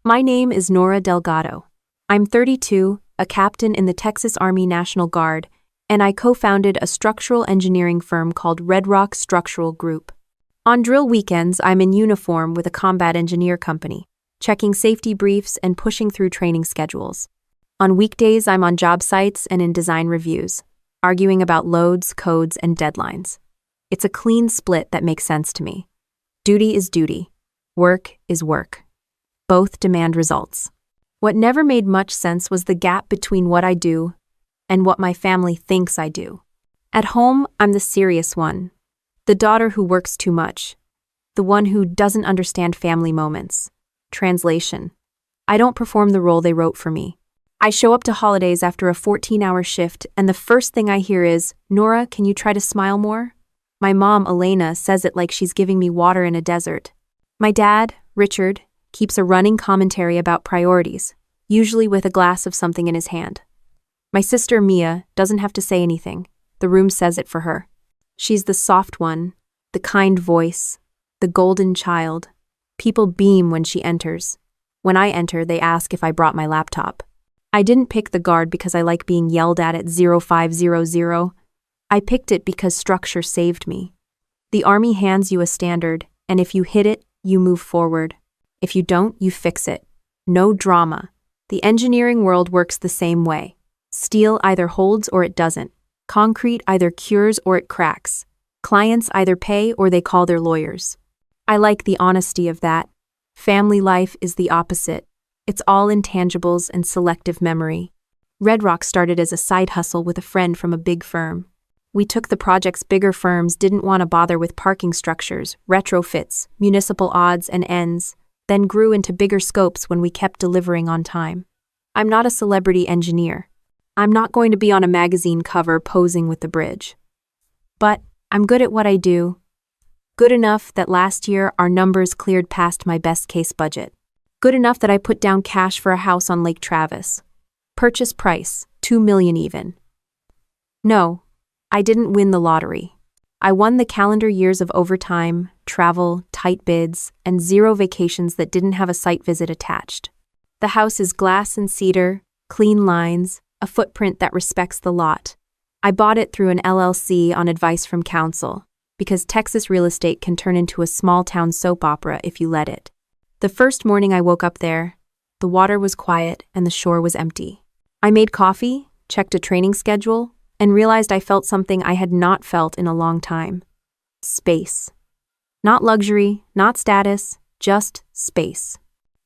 My name is Nora Delgado. I'm 32, a captain in the Texas Army National Guard, and I co-founded a structural engineering firm called Red Rock Structural Group. On drill weekends, I'm in uniform with a combat engineer company, checking safety briefs and pushing through training schedules. On weekdays, I'm on job sites and in design reviews, arguing about loads, codes, and deadlines. It's a clean split that makes sense to me. Duty is duty. Work is work. Both demand results. What never made much sense was the gap between what I do and what my family thinks I do. At home, I'm the serious one, the daughter who works too much, the one who doesn't understand family moments. Translation: I don't perform the role they wrote for me. I show up to holidays after a 14-hour shift, and the first thing I hear is, "Nora, can you try to smile more?" My mom, Elena, says it like she's giving me water in a desert. My dad, Richard, keeps a running commentary about priorities, usually with a glass of something in his hand. My sister, Mia, doesn't have to say anything. The room says it for her. She's the soft one, the kind voice, the golden child. People beam when she enters. When I enter, they ask if I brought my laptop. I didn't pick the guard because I like being yelled at 0500. I picked it because structure saved me. The Army hands you a standard, and if you hit it, you move forward. If you don't, you fix it. No drama. The engineering world works the same way. Steel either holds or it doesn't. Concrete either cures or it cracks. Clients either pay or they call their lawyers. I like the honesty of that. Family life is the opposite. It's all intangibles and selective memory. Red Rock started as a side hustle with a friend from a big firm. We took the projects bigger firms didn't want to bother with: parking structures, retrofits, municipal odds and ends, then grew into bigger scopes when we kept delivering on time. I'm not a celebrity engineer. I'm not going to be on a magazine cover posing with the bridge. But I'm good at what I do. Good enough that last year our numbers cleared past my best case budget. Good enough that I put down cash for a house on Lake Travis. Purchase price, $2 million even. No, I didn't win the lottery. I won the calendar years of overtime, travel, tight bids, and 0 vacations that didn't have a site visit attached. The house is glass and cedar, clean lines, a footprint that respects the lot. I bought it through an LLC on advice from counsel, because Texas real estate can turn into a small-town soap opera if you let it. The first morning I woke up there, the water was quiet and the shore was empty. I made coffee, checked a training schedule, and realized I felt something I had not felt in a long time. Space. Not luxury, not status, just space.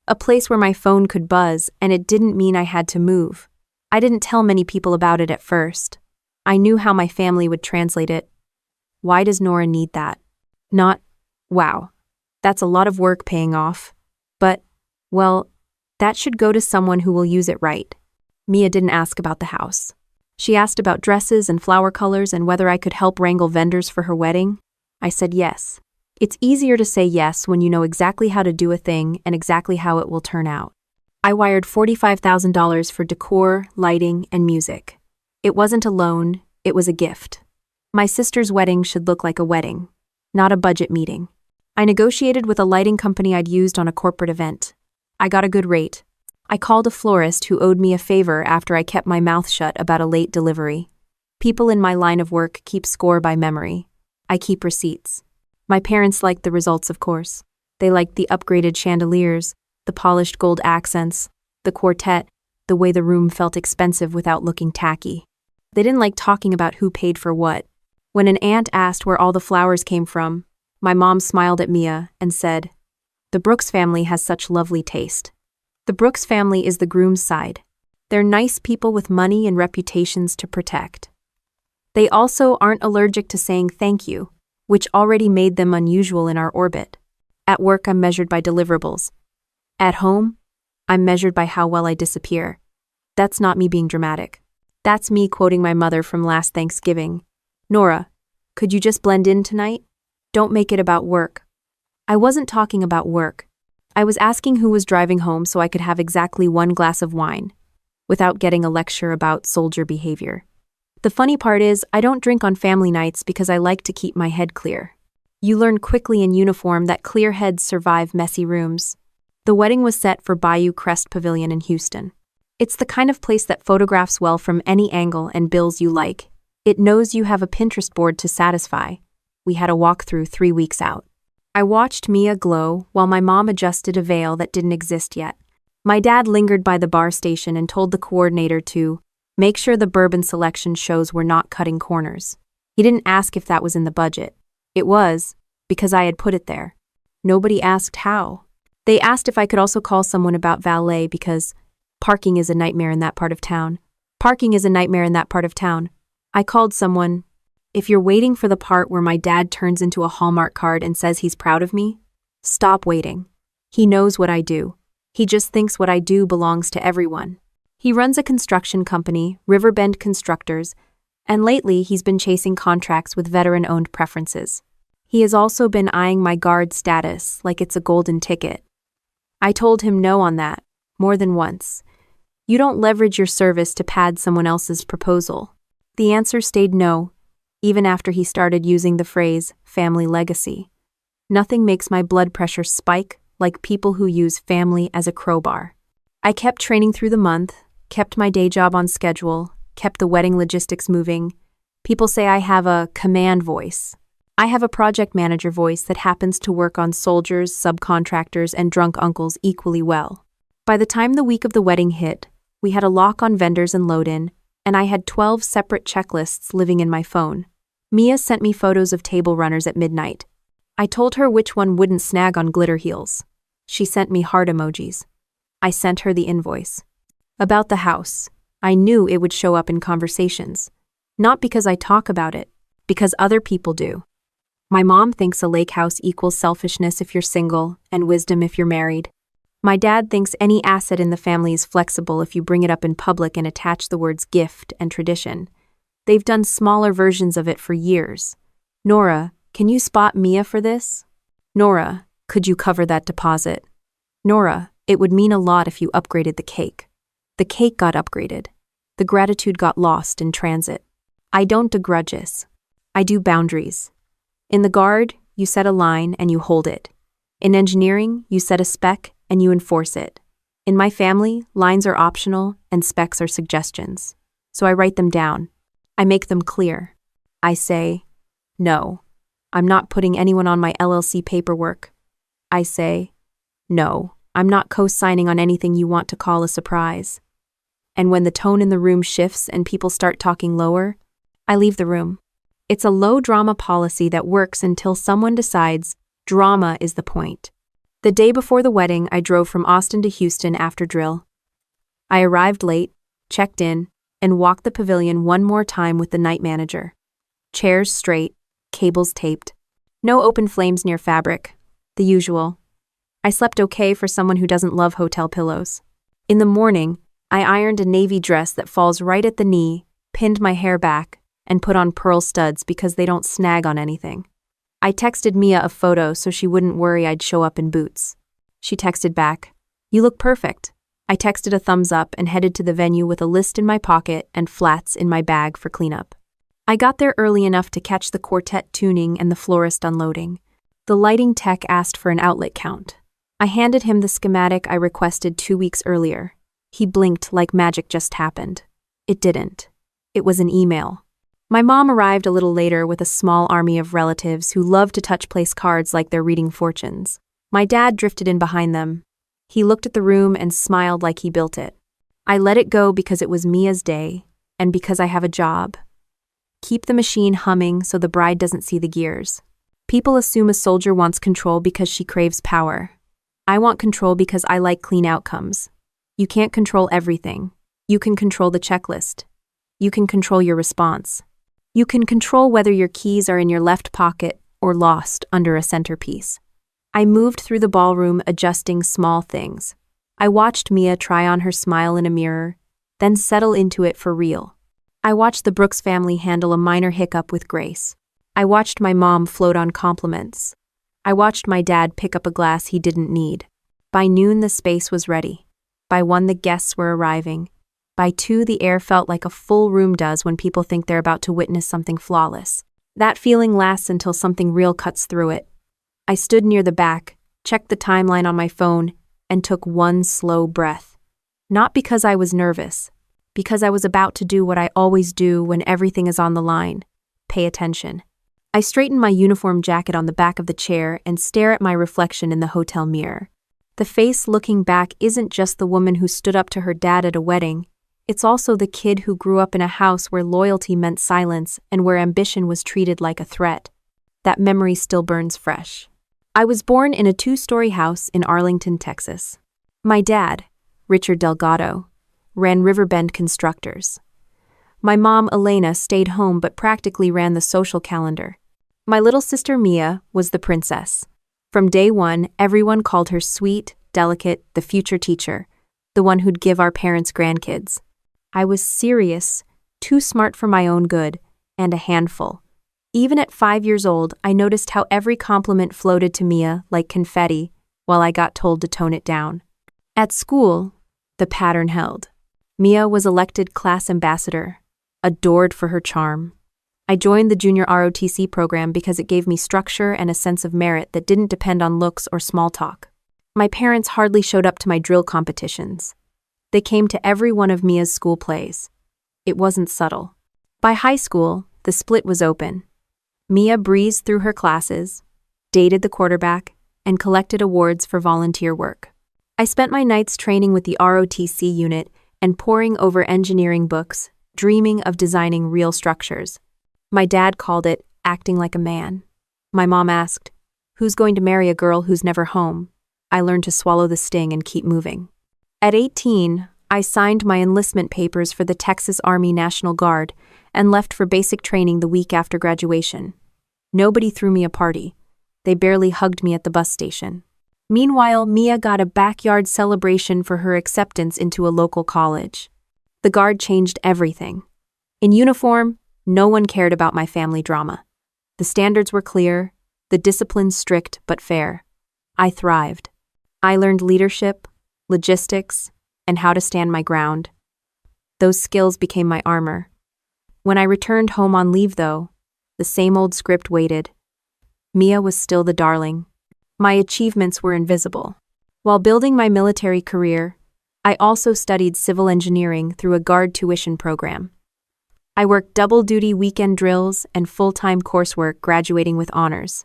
A place where my phone could buzz and it didn't mean I had to move. I didn't tell many people about it at first. I knew how my family would translate it. Why does Nora need that? Not, wow, that's a lot of work paying off. But, well, that should go to someone who will use it right. Mia didn't ask about the house. She asked about dresses and flower colors and whether I could help wrangle vendors for her wedding. I said yes. It's easier to say yes when you know exactly how to do a thing and exactly how it will turn out. I wired $45,000 for decor, lighting, and music. It wasn't a loan, it was a gift. My sister's wedding should look like a wedding, not a budget meeting. I negotiated with a lighting company I'd used on a corporate event. I got a good rate. I called a florist who owed me a favor after I kept my mouth shut about a late delivery. People in my line of work keep score by memory. I keep receipts. My parents liked the results, of course. They liked the upgraded chandeliers, the polished gold accents, the quartet, the way the room felt expensive without looking tacky. They didn't like talking about who paid for what. When an aunt asked where all the flowers came from, my mom smiled at Mia and said, "The Brooks family has such lovely taste." The Brooks family is the groom's side. They're nice people with money and reputations to protect. They also aren't allergic to saying thank you, which already made them unusual in our orbit. At work, I'm measured by deliverables. At home, I'm measured by how well I disappear. That's not me being dramatic. That's me quoting my mother from last Thanksgiving. "Nora, could you just blend in tonight? Don't make it about work." I wasn't talking about work. I was asking who was driving home so I could have exactly 1 glass of wine, without getting a lecture about soldier behavior. The funny part is, I don't drink on family nights because I like to keep my head clear. You learn quickly in uniform that clear heads survive messy rooms. The wedding was set for Bayou Crest Pavilion in Houston. It's the kind of place that photographs well from any angle and bills you like. It knows you have a Pinterest board to satisfy. We had a walkthrough 3 weeks out. I watched Mia glow while my mom adjusted a veil that didn't exist yet. My dad lingered by the bar station and told the coordinator to make sure the bourbon selection shows we're not cutting corners. He didn't ask if that was in the budget. It was, because I had put it there. Nobody asked how. They asked if I could also call someone about valet because parking is a nightmare in that part of town. Parking is a nightmare in that part of town. I called someone. If you're waiting for the part where my dad turns into a Hallmark card and says he's proud of me, stop waiting. He knows what I do. He just thinks what I do belongs to everyone. He runs a construction company, Riverbend Constructors, and lately he's been chasing contracts with veteran-owned preferences. He has also been eyeing my guard status like it's a golden ticket. I told him no on that, more than once. You don't leverage your service to pad someone else's proposal. The answer stayed no, even after he started using the phrase family legacy. Nothing makes my blood pressure spike like people who use family as a crowbar. I kept training through the month, kept my day job on schedule, kept the wedding logistics moving. People say I have a command voice. I have a project manager voice that happens to work on soldiers, subcontractors, and drunk uncles equally well. By the time the week of the wedding hit, we had a lock on vendors and load-in, and I had 12 separate checklists living in my phone. Mia sent me photos of table runners at midnight. I told her which one wouldn't snag on glitter heels. She sent me heart emojis. I sent her the invoice. About the house, I knew it would show up in conversations. Not because I talk about it, because other people do. My mom thinks a lake house equals selfishness if you're single and wisdom if you're married. My dad thinks any asset in the family is flexible if you bring it up in public and attach the words gift and tradition. They've done smaller versions of it for years. Nora, can you spot Mia for this? Nora, could you cover that deposit? Nora, it would mean a lot if you upgraded the cake. The cake got upgraded. The gratitude got lost in transit. I don't do grudges. I do boundaries. In the guard, you set a line and you hold it. In engineering, you set a spec and you enforce it. In my family, lines are optional and specs are suggestions. So I write them down. I make them clear. I say, no, I'm not putting anyone on my LLC paperwork. I say, no, I'm not co-signing on anything you want to call a surprise. And when the tone in the room shifts and people start talking lower, I leave the room. It's a low-drama policy that works until someone decides drama is the point. The day before the wedding, I drove from Austin to Houston after drill. I arrived late, checked in, and walked the pavilion one more time with the night manager. Chairs straight, cables taped. No open flames near fabric. The usual. I slept okay for someone who doesn't love hotel pillows. In the morning, I ironed a navy dress that falls right at the knee, pinned my hair back, and put on pearl studs because they don't snag on anything. I texted Mia a photo so she wouldn't worry I'd show up in boots. She texted back, "You look perfect." I texted a thumbs up and headed to the venue with a list in my pocket and flats in my bag for cleanup. I got there early enough to catch the quartet tuning and the florist unloading. The lighting tech asked for an outlet count. I handed him the schematic I requested 2 weeks earlier. He blinked like magic just happened. It didn't. It was an email. My mom arrived a little later with a small army of relatives who love to touch place cards like they're reading fortunes. My dad drifted in behind them. He looked at the room and smiled like he built it. I let it go because it was Mia's day, and because I have a job. Keep the machine humming so the bride doesn't see the gears. People assume a soldier wants control because she craves power. I want control because I like clean outcomes. You can't control everything. You can control the checklist. You can control your response. You can control whether your keys are in your left pocket or lost under a centerpiece. I moved through the ballroom adjusting small things. I watched Mia try on her smile in a mirror, then settle into it for real. I watched the Brooks family handle a minor hiccup with grace. I watched my mom float on compliments. I watched my dad pick up a glass he didn't need. By noon, the space was ready. By 1, the guests were arriving. By 2, the air felt like a full room does when people think they're about to witness something flawless. That feeling lasts until something real cuts through it. I stood near the back, checked the timeline on my phone, and took one slow breath. Not because I was nervous, because I was about to do what I always do when everything is on the line: pay attention. I straighten my uniform jacket on the back of the chair and stare at my reflection in the hotel mirror. The face looking back isn't just the woman who stood up to her dad at a wedding, it's also the kid who grew up in a house where loyalty meant silence and where ambition was treated like a threat. That memory still burns fresh. I was born in a 2-story house in Arlington, Texas. My dad, Richard Delgado, ran Riverbend Constructors. My mom, Elena, stayed home but practically ran the social calendar. My little sister, Mia, was the princess. From day one, everyone called her sweet, delicate, the future teacher, the one who'd give our parents grandkids. I was serious, too smart for my own good, and a handful. Even at 5 years old, I noticed how every compliment floated to Mia like confetti, while I got told to tone it down. At school, the pattern held. Mia was elected class ambassador, adored for her charm. I joined the junior ROTC program because it gave me structure and a sense of merit that didn't depend on looks or small talk. My parents hardly showed up to my drill competitions. They came to every one of Mia's school plays. It wasn't subtle. By high school, the split was open. Mia breezed through her classes, dated the quarterback, and collected awards for volunteer work. I spent my nights training with the ROTC unit and poring over engineering books, dreaming of designing real structures. My dad called it acting like a man. My mom asked, "Who's going to marry a girl who's never home?" I learned to swallow the sting and keep moving. At 18, I signed my enlistment papers for the Texas Army National Guard and left for basic training the week after graduation. Nobody threw me a party. They barely hugged me at the bus station. Meanwhile, Mia got a backyard celebration for her acceptance into a local college. The Guard changed everything. In uniform, no one cared about my family drama. The standards were clear, the discipline strict but fair. I thrived. I learned leadership, logistics, and how to stand my ground. Those skills became my armor. When I returned home on leave, though, the same old script waited. Mia was still the darling. My achievements were invisible. While building my military career, I also studied civil engineering through a Guard tuition program. I worked double-duty weekend drills and full-time coursework, graduating with honors.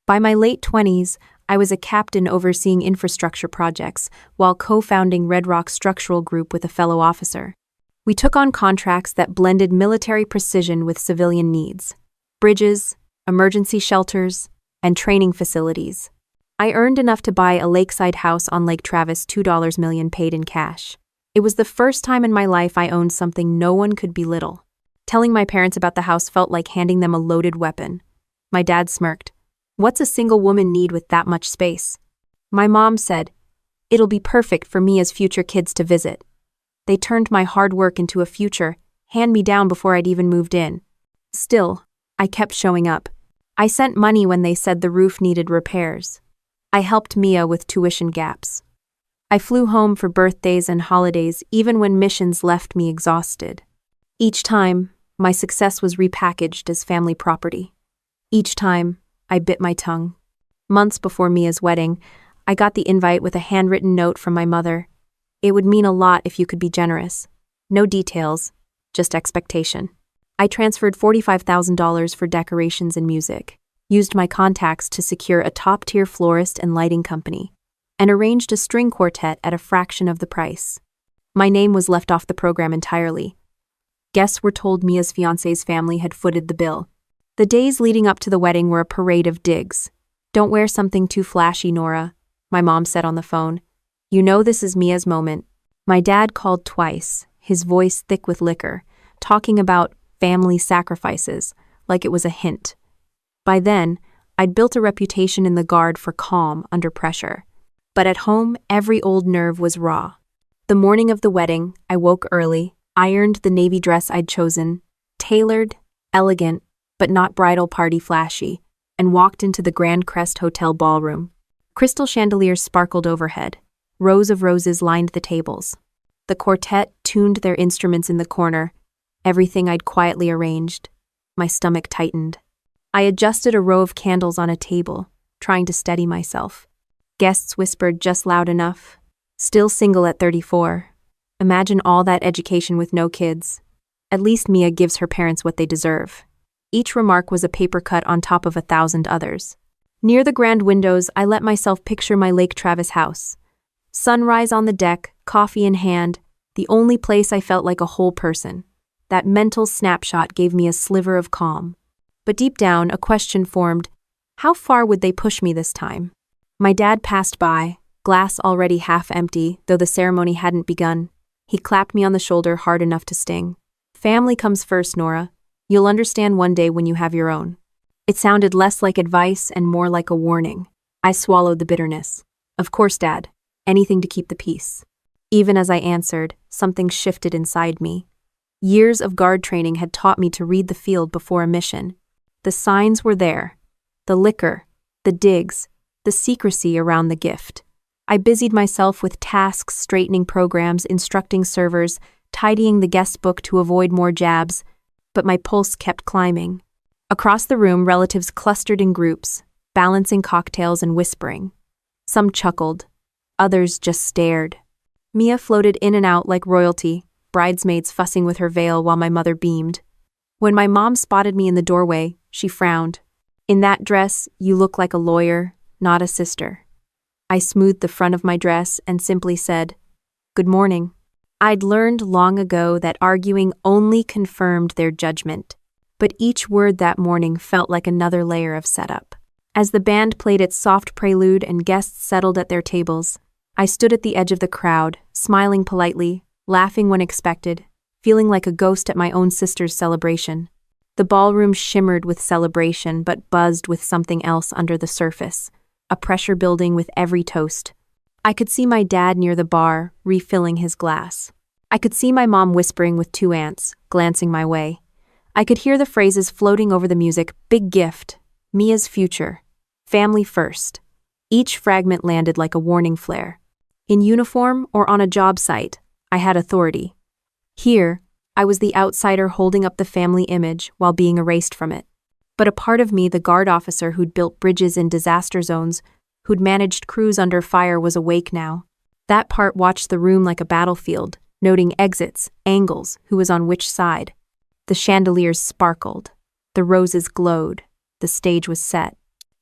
By my late 20s, I was a captain overseeing infrastructure projects while co-founding Red Rock Structural Group with a fellow officer. We took on contracts that blended military precision with civilian needs: bridges, emergency shelters, and training facilities. I earned enough to buy a lakeside house on Lake Travis, $2 million paid in cash. It was the first time in my life I owned something no one could belittle. Telling my parents about the house felt like handing them a loaded weapon. My dad smirked. "What's a single woman need with that much space?" My mom said, "It'll be perfect for me as future kids to visit." They turned my hard work into a future, hand-me-down before I'd even moved in. Still, I kept showing up. I sent money when they said the roof needed repairs. I helped Mia with tuition gaps. I flew home for birthdays and holidays even when missions left me exhausted. Each time, my success was repackaged as family property. Each time, I bit my tongue. Months before Mia's wedding, I got the invite with a handwritten note from my mother. It would mean a lot if you could be generous. No details, just expectation. I transferred $45,000 for decorations and music, used my contacts to secure a top-tier florist and lighting company, and arranged a string quartet at a fraction of the price. My name was left off the program entirely. Guests were told Mia's fiancé's family had footed the bill. The days leading up to the wedding were a parade of digs. "Don't wear something too flashy, Nora," my mom said on the phone. "You know this is Mia's moment." My dad called twice, his voice thick with liquor, talking about family sacrifices, like it was a hint. By then, I'd built a reputation in the Guard for calm under pressure. But at home, every old nerve was raw. The morning of the wedding, I woke early, ironed the navy dress I'd chosen, tailored, elegant, but not bridal party flashy, and walked into the Grand Crest Hotel ballroom. Crystal chandeliers sparkled overhead. Rows of roses lined the tables. The quartet tuned their instruments in the corner, everything I'd quietly arranged. My stomach tightened. I adjusted a row of candles on a table, trying to steady myself. Guests whispered just loud enough, Still single at 34. Imagine all that education with no kids. At least Mia gives her parents what they deserve. Each remark was a paper cut on top of 1,000 others. Near the grand windows, I let myself picture my Lake Travis house. Sunrise on the deck, coffee in hand, the only place I felt like a whole person. That mental snapshot gave me a sliver of calm. But deep down, a question formed: how far would they push me this time? My dad passed by, glass already half empty, though the ceremony hadn't begun. He clapped me on the shoulder hard enough to sting. Family comes first, Nora. You'll understand one day when you have your own. It sounded less like advice and more like a warning. I swallowed the bitterness. Of course, Dad. Anything to keep the peace. Even as I answered, something shifted inside me. Years of guard training had taught me to read the field before a mission. The signs were there. The liquor, the digs, the secrecy around the gift. I busied myself with tasks, straightening programs, instructing servers, tidying the guest book to avoid more jabs, but my pulse kept climbing. Across the room, relatives clustered in groups, balancing cocktails and whispering. Some chuckled. Others just stared. Mia floated in and out like royalty, bridesmaids fussing with her veil while my mother beamed. When my mom spotted me in the doorway, she frowned. In that dress, you look like a lawyer, not a sister. I smoothed the front of my dress and simply said, "Good morning." I'd learned long ago that arguing only confirmed their judgment, but each word that morning felt like another layer of setup. As the band played its soft prelude and guests settled at their tables, I stood at the edge of the crowd, smiling politely, laughing when expected, feeling like a ghost at my own sister's celebration. The ballroom shimmered with celebration but buzzed with something else under the surface, a pressure building with every toast. I could see my dad near the bar, refilling his glass. I could see my mom whispering with two aunts, glancing my way. I could hear the phrases floating over the music: big gift, Mia's future, family first. Each fragment landed like a warning flare. In uniform or on a job site, I had authority. Here, I was the outsider holding up the family image while being erased from it. But a part of me, the guard officer who'd built bridges in disaster zones, who'd managed crews under fire, was awake now. That part watched the room like a battlefield, noting exits, angles, who was on which side. The chandeliers sparkled. The roses glowed. The stage was set.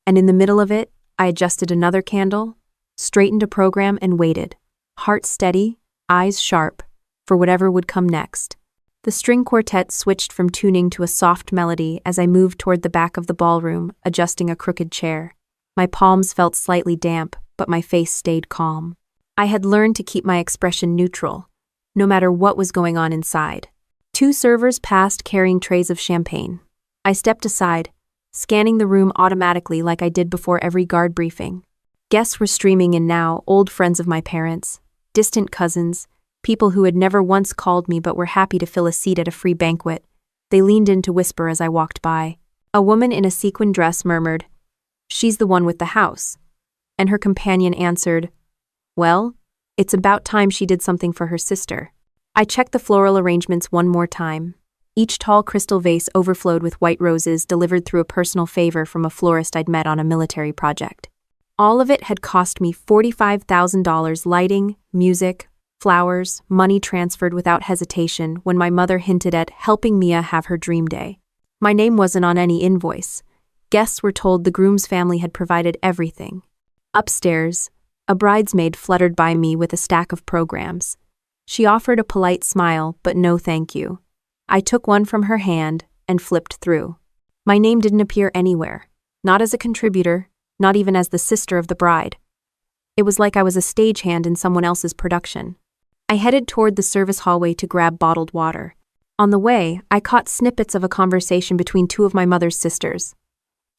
And in the middle of it, I adjusted another candle, straightened a program, and waited, heart steady, eyes sharp, for whatever would come next. The string quartet switched from tuning to a soft melody as I moved toward the back of the ballroom, adjusting a crooked chair. My palms felt slightly damp, but my face stayed calm. I had learned to keep my expression neutral, no matter what was going on inside. 2 servers passed carrying trays of champagne. I stepped aside, scanning the room automatically like I did before every guard briefing. Guests were streaming in now, old friends of my parents, distant cousins, people who had never once called me but were happy to fill a seat at a free banquet. They leaned in to whisper as I walked by. A woman in a sequin dress murmured, "She's the one with the house." And her companion answered, "Well, it's about time she did something for her sister." I checked the floral arrangements one more time. Each tall crystal vase overflowed with white roses delivered through a personal favor from a florist I'd met on a military project. All of it had cost me $45,000: lighting, music, flowers, money transferred without hesitation when my mother hinted at helping Mia have her dream day. My name wasn't on any invoice. Guests were told the groom's family had provided everything. Upstairs, a bridesmaid fluttered by me with a stack of programs. She offered a polite smile, but no thank you. I took one from her hand and flipped through. My name didn't appear anywhere, not as a contributor, not even as the sister of the bride. It was like I was a stagehand in someone else's production. I headed toward the service hallway to grab bottled water. On the way, I caught snippets of a conversation between 2 of my mother's sisters.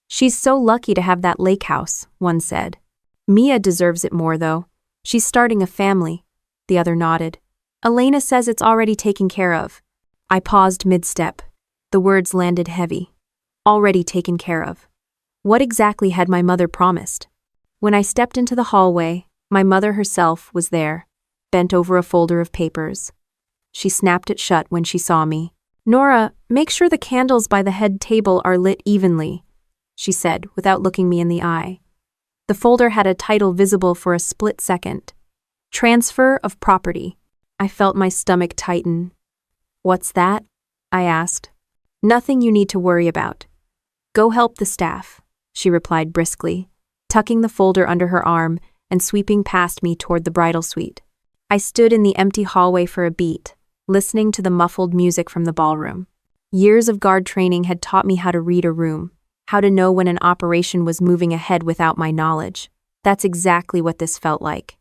"She's so lucky to have that lake house," one said. "Mia deserves it more, though. She's starting a family," the other nodded. "Elena says it's already taken care of." I paused mid-step. The words landed heavy. Already taken care of. What exactly had my mother promised? When I stepped into the hallway, my mother herself was there, bent over a folder of papers. She snapped it shut when she saw me. "Nora, make sure the candles by the head table are lit evenly," she said without looking me in the eye. The folder had a title visible for a split second. Transfer of property. I felt my stomach tighten. What's that? I asked. Nothing you need to worry about. Go help the staff, she replied briskly, tucking the folder under her arm and sweeping past me toward the bridal suite. I stood in the empty hallway for a beat, listening to the muffled music from the ballroom. Years of guard training had taught me how to read a room, how to know when an operation was moving ahead without my knowledge. That's exactly what this felt like.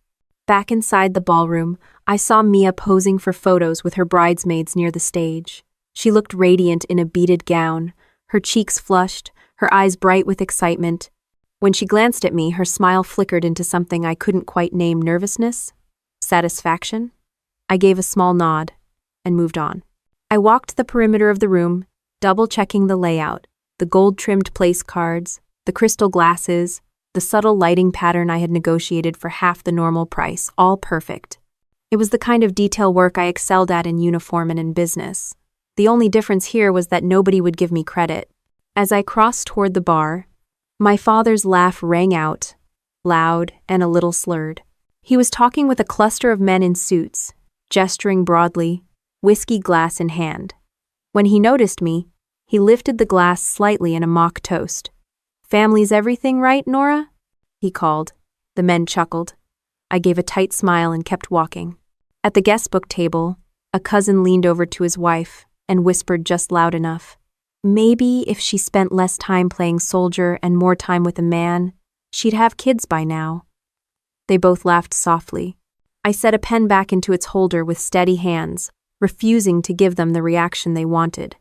Back inside the ballroom, I saw Mia posing for photos with her bridesmaids near the stage. She looked radiant in a beaded gown, her cheeks flushed, her eyes bright with excitement. When she glanced at me, her smile flickered into something I couldn't quite name: nervousness? Satisfaction? I gave a small nod and moved on. I walked the perimeter of the room, double-checking the layout, the gold-trimmed place cards, the crystal glasses, the subtle lighting pattern I had negotiated for half the normal price, all perfect. It was the kind of detail work I excelled at in uniform and in business. The only difference here was that nobody would give me credit. As I crossed toward the bar, my father's laugh rang out, loud and a little slurred. He was talking with a cluster of men in suits, gesturing broadly, whiskey glass in hand. When he noticed me, he lifted the glass slightly in a mock toast. "Family's everything right, Nora?" he called. The men chuckled. I gave a tight smile and kept walking. At the guest book table, a cousin leaned over to his wife and whispered just loud enough. Maybe if she spent less time playing soldier and more time with a man, she'd have kids by now. They both laughed softly. I set a pen back into its holder with steady hands, refusing to give them the reaction they wanted.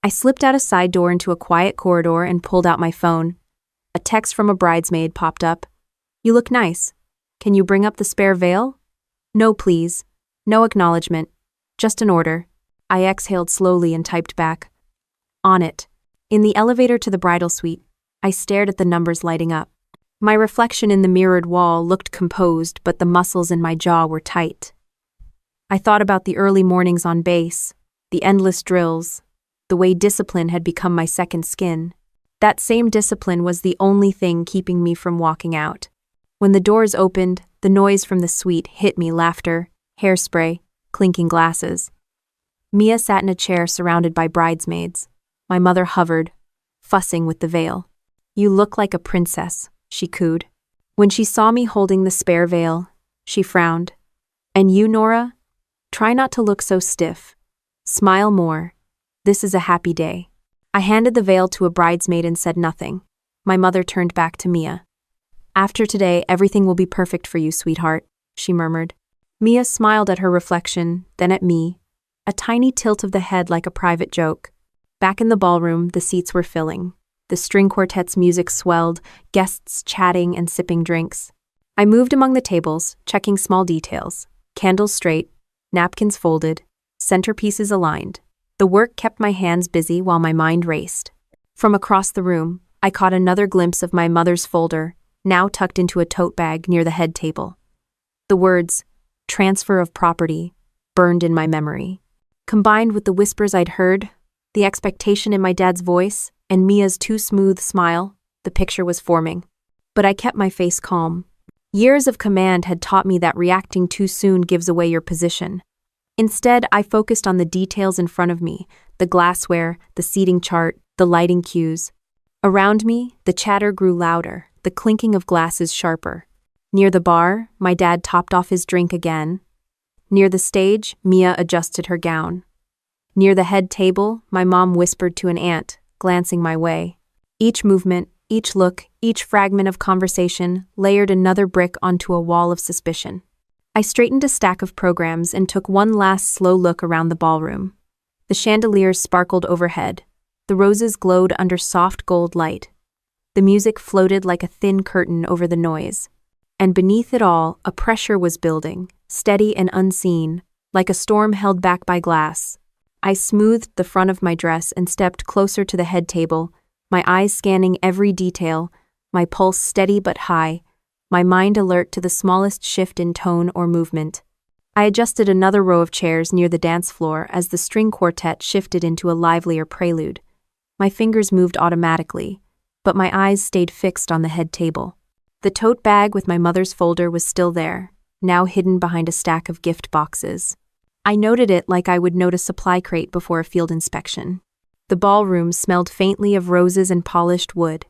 I slipped out a side door into a quiet corridor and pulled out my phone. A text from a bridesmaid popped up. "You look nice. Can you bring up the spare veil?" "No, please. No acknowledgement. Just an order." I exhaled slowly and typed back. "On it." In the elevator to the bridal suite, I stared at the numbers lighting up. My reflection in the mirrored wall looked composed, but the muscles in my jaw were tight. I thought about the early mornings on base, the endless drills, the way discipline had become my second skin. That same discipline was the only thing keeping me from walking out. When the doors opened, the noise from the suite hit me: laughter, hairspray, clinking glasses. Mia sat in a chair surrounded by bridesmaids. My mother hovered, fussing with the veil. "You look like a princess," she cooed. When she saw me holding the spare veil, she frowned. "And you, Nora? Try not to look so stiff. Smile more. This is a happy day." I handed the veil to a bridesmaid and said nothing. My mother turned back to Mia. "After today, everything will be perfect for you, sweetheart," she murmured. Mia smiled at her reflection, then at me, a tiny tilt of the head like a private joke. Back in the ballroom, the seats were filling. The string quartet's music swelled, guests chatting and sipping drinks. I moved among the tables, checking small details: candles straight, napkins folded, centerpieces aligned. The work kept my hands busy while my mind raced. From across the room, I caught another glimpse of my mother's folder, now tucked into a tote bag near the head table. The words, "transfer of property," burned in my memory. Combined with the whispers I'd heard, the expectation in my dad's voice, and Mia's too smooth smile, the picture was forming. But I kept my face calm. Years of command had taught me that reacting too soon gives away your position. Instead, I focused on the details in front of me: the glassware, the seating chart, the lighting cues. Around me, the chatter grew louder, the clinking of glasses sharper. Near the bar, my dad topped off his drink again. Near the stage, Mia adjusted her gown. Near the head table, my mom whispered to an aunt, glancing my way. Each movement, each look, each fragment of conversation layered another brick onto a wall of suspicion. I straightened a stack of programs and took one last slow look around the ballroom. The chandeliers sparkled overhead. The roses glowed under soft gold light. The music floated like a thin curtain over the noise. And beneath it all, a pressure was building, steady and unseen, like a storm held back by glass. I smoothed the front of my dress and stepped closer to the head table, my eyes scanning every detail, my pulse steady but high, my mind alert to the smallest shift in tone or movement. I adjusted another row of chairs near the dance floor as the string quartet shifted into a livelier prelude. My fingers moved automatically, but my eyes stayed fixed on the head table. The tote bag with my mother's folder was still there, now hidden behind a stack of gift boxes. I noted it like I would note a supply crate before a field inspection. The ballroom smelled faintly of roses and polished wood.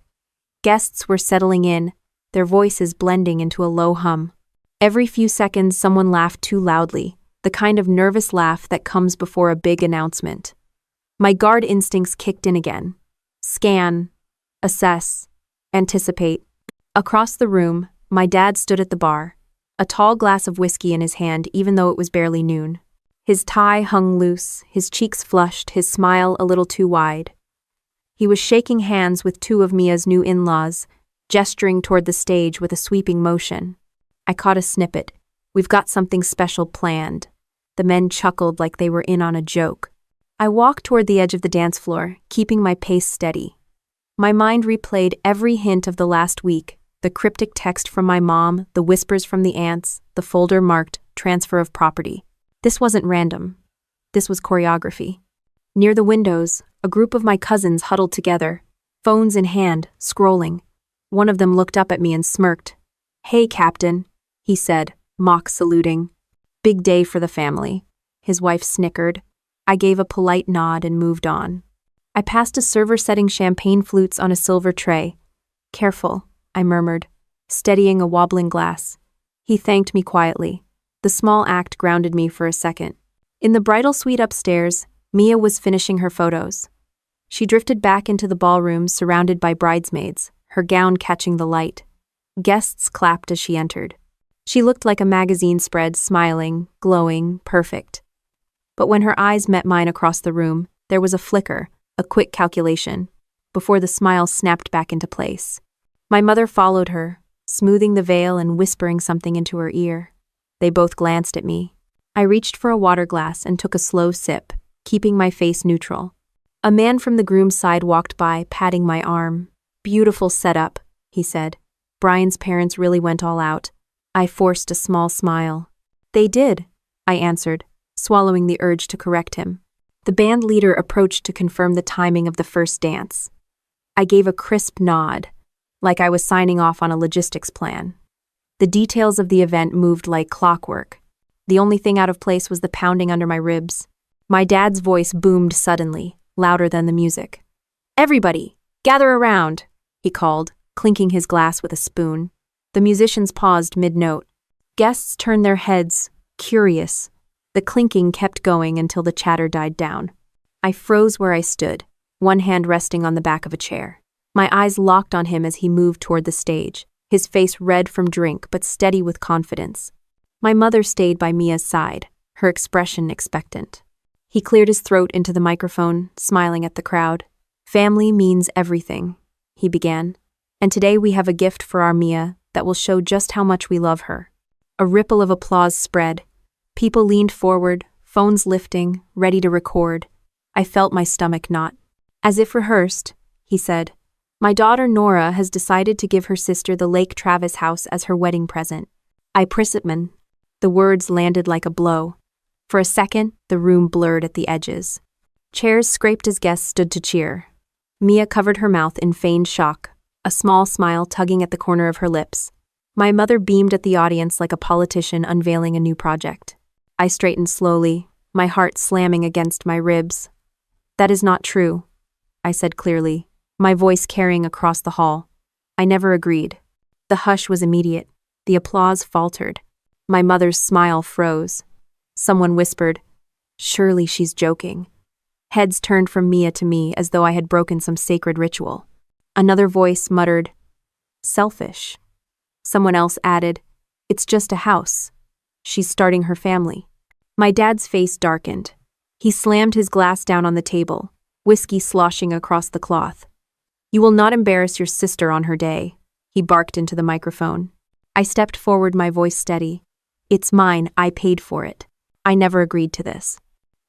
Guests were settling in, their voices blending into a low hum. Every few seconds, someone laughed too loudly, the kind of nervous laugh that comes before a big announcement. My guard instincts kicked in again. Scan, assess, anticipate. Across the room, my dad stood at the bar, a tall glass of whiskey in his hand even though it was barely noon. His tie hung loose, his cheeks flushed, his smile a little too wide. He was shaking hands with two of Mia's new in-laws, gesturing toward the stage with a sweeping motion. I caught a snippet. We've got something special planned. The men chuckled like they were in on a joke. I walked toward the edge of the dance floor, keeping my pace steady. My mind replayed every hint of the last week, the cryptic text from my mom, the whispers from the aunts, the folder marked transfer of property. This wasn't random. This was choreography. Near the windows, a group of my cousins huddled together, phones in hand, scrolling. One of them looked up at me and smirked. "Hey, Captain," he said, mock saluting. "Big day for the family." His wife snickered. I gave a polite nod and moved on. I passed a server setting champagne flutes on a silver tray. "Careful," I murmured, steadying a wobbling glass. He thanked me quietly. The small act grounded me for a second. In the bridal suite upstairs, Mia was finishing her photos. She drifted back into the ballroom surrounded by bridesmaids, her gown catching the light. Guests clapped as she entered. She looked like a magazine spread, smiling, glowing, perfect. But when her eyes met mine across the room, there was a flicker, a quick calculation, before the smile snapped back into place. My mother followed her, smoothing the veil and whispering something into her ear. They both glanced at me. I reached for a water glass and took a slow sip, keeping my face neutral. A man from the groom's side walked by, patting my arm. "Beautiful setup," he said. "Brian's parents really went all out." I forced a small smile. "They did," I answered, swallowing the urge to correct him. The band leader approached to confirm the timing of the first dance. I gave a crisp nod, like I was signing off on a logistics plan. The details of the event moved like clockwork. The only thing out of place was the pounding under my ribs. My dad's voice boomed suddenly, louder than the music. "Everybody, gather around," he called, clinking his glass with a spoon. The musicians paused mid-note. Guests turned their heads, curious. The clinking kept going until the chatter died down. I froze where I stood, one hand resting on the back of a chair. My eyes locked on him as he moved toward the stage, his face red from drink but steady with confidence. My mother stayed by Mia's side, her expression expectant. He cleared his throat into the microphone, smiling at the crowd. "Family means everything," he began. "And today we have a gift for our Mia that will show just how much we love her." A ripple of applause spread. People leaned forward, phones lifting, ready to record. I felt my stomach knot. "As if rehearsed," he said. "My daughter Nora has decided to give her sister the Lake Travis house as her wedding present. I Prisitman." The words landed like a blow. For a second, the room blurred at the edges. Chairs scraped as guests stood to cheer. Mia covered her mouth in feigned shock, a small smile tugging at the corner of her lips. My mother beamed at the audience like a politician unveiling a new project. I straightened slowly, my heart slamming against my ribs. "That is not true," I said clearly, my voice carrying across the hall. I never agreed. The hush was immediate. The applause faltered. My mother's smile froze. Someone whispered, "Surely she's joking." Heads turned from Mia to me as though I had broken some sacred ritual. Another voice muttered, "Selfish." Someone else added, "It's just a house. She's starting her family." My dad's face darkened. He slammed his glass down on the table, whiskey sloshing across the cloth. "You will not embarrass your sister on her day," he barked into the microphone. I stepped forward, my voice steady. "It's mine, I paid for it. I never agreed to this."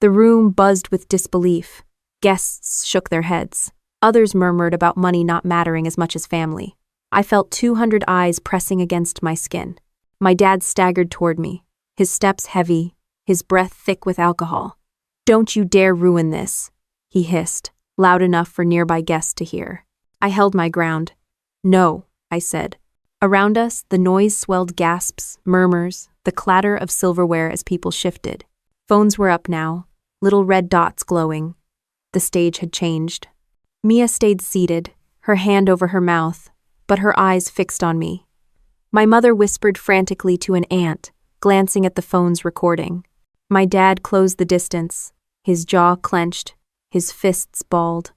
The room buzzed with disbelief. Guests shook their heads. Others murmured about money not mattering as much as family. I felt 200 eyes pressing against my skin. My dad staggered toward me, his steps heavy, his breath thick with alcohol. "Don't you dare ruin this," he hissed, loud enough for nearby guests to hear. I held my ground. "No," I said. Around us, the noise swelled gasps, murmurs, the clatter of silverware as people shifted. Phones were up now, little red dots glowing. The stage had changed. Mia stayed seated, her hand over her mouth, but her eyes fixed on me. My mother whispered frantically to an aunt, glancing at the phone's recording. My dad closed the distance, his jaw clenched, his fists balled.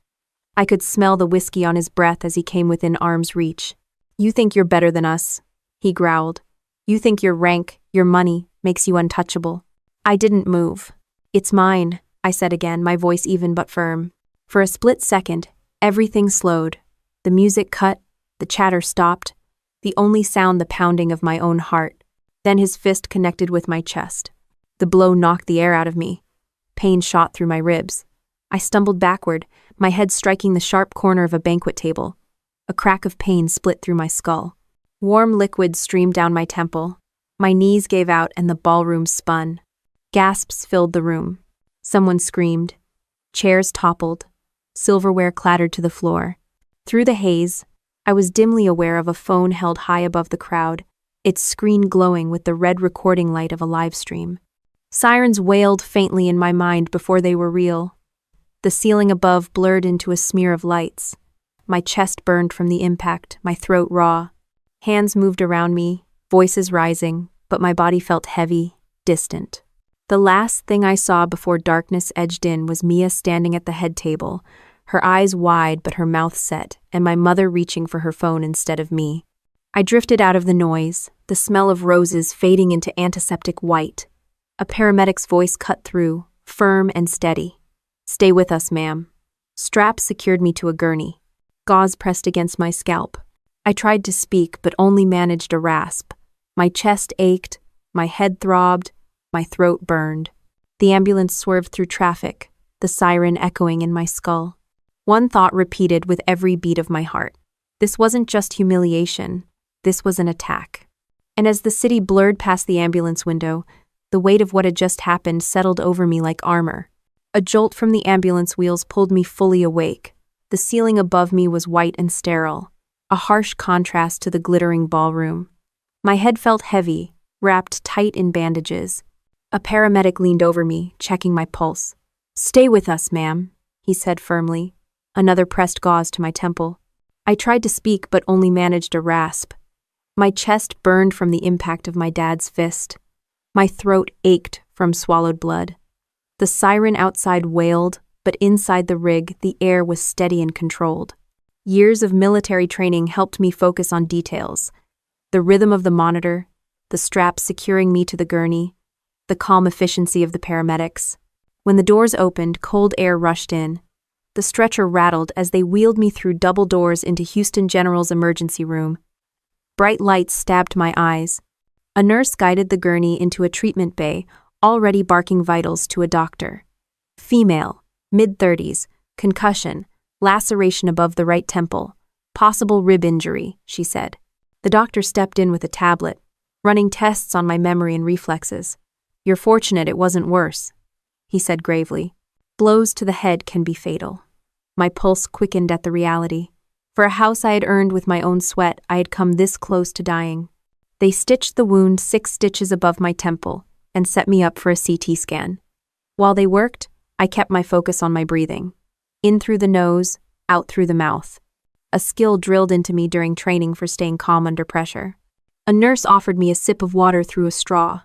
I could smell the whiskey on his breath as he came within arm's reach. "You think you're better than us," he growled. "You think your rank, your money, makes you untouchable." I didn't move. "It's mine," I said again, my voice even but firm. For a split second, everything slowed. The music cut, the chatter stopped, the only sound the pounding of my own heart. Then his fist connected with my chest. The blow knocked the air out of me. Pain shot through my ribs. I stumbled backward, my head striking the sharp corner of a banquet table. A crack of pain split through my skull. Warm liquid streamed down my temple. My knees gave out and the ballroom spun. Gasps filled the room. Someone screamed. Chairs toppled. Silverware clattered to the floor. Through the haze, I was dimly aware of a phone held high above the crowd, its screen glowing with the red recording light of a live stream. Sirens wailed faintly in my mind before they were real. The ceiling above blurred into a smear of lights. My chest burned from the impact, my throat raw. Hands moved around me, voices rising, but my body felt heavy, distant. The last thing I saw before darkness edged in was Mia standing at the head table, her eyes wide but her mouth set, and my mother reaching for her phone instead of me. I drifted out of the noise, the smell of roses fading into antiseptic white. A paramedic's voice cut through, firm and steady. "Stay with us, ma'am." Straps secured me to a gurney. Gauze pressed against my scalp. I tried to speak but only managed a rasp. My chest ached, my head throbbed, my throat burned. The ambulance swerved through traffic, the siren echoing in my skull. One thought repeated with every beat of my heart. This wasn't just humiliation, this was an attack. And as the city blurred past the ambulance window, the weight of what had just happened settled over me like armor. A jolt from the ambulance wheels pulled me fully awake. The ceiling above me was white and sterile, a harsh contrast to the glittering ballroom. My head felt heavy, wrapped tight in bandages. A paramedic leaned over me, checking my pulse. "Stay with us, ma'am," he said firmly. Another pressed gauze to my temple. I tried to speak but only managed a rasp. My chest burned from the impact of my dad's fist. My throat ached from swallowed blood. The siren outside wailed, but inside the rig, the air was steady and controlled. Years of military training helped me focus on details. The rhythm of the monitor, the straps securing me to the gurney, the calm efficiency of the paramedics. When the doors opened, cold air rushed in. The stretcher rattled as they wheeled me through double doors into Houston General's emergency room. Bright lights stabbed my eyes. A nurse guided the gurney into a treatment bay, already barking vitals to a doctor. Female, mid-30s, concussion, laceration above the right temple, possible rib injury, she said. The doctor stepped in with a tablet, running tests on my memory and reflexes. "You're fortunate it wasn't worse," he said gravely. "Blows to the head can be fatal." My pulse quickened at the reality. For a house I had earned with my own sweat, I had come this close to dying. They stitched the wound 6 stitches above my temple and set me up for a CT scan. While they worked, I kept my focus on my breathing. In through the nose, out through the mouth. A skill drilled into me during training for staying calm under pressure. A nurse offered me a sip of water through a straw.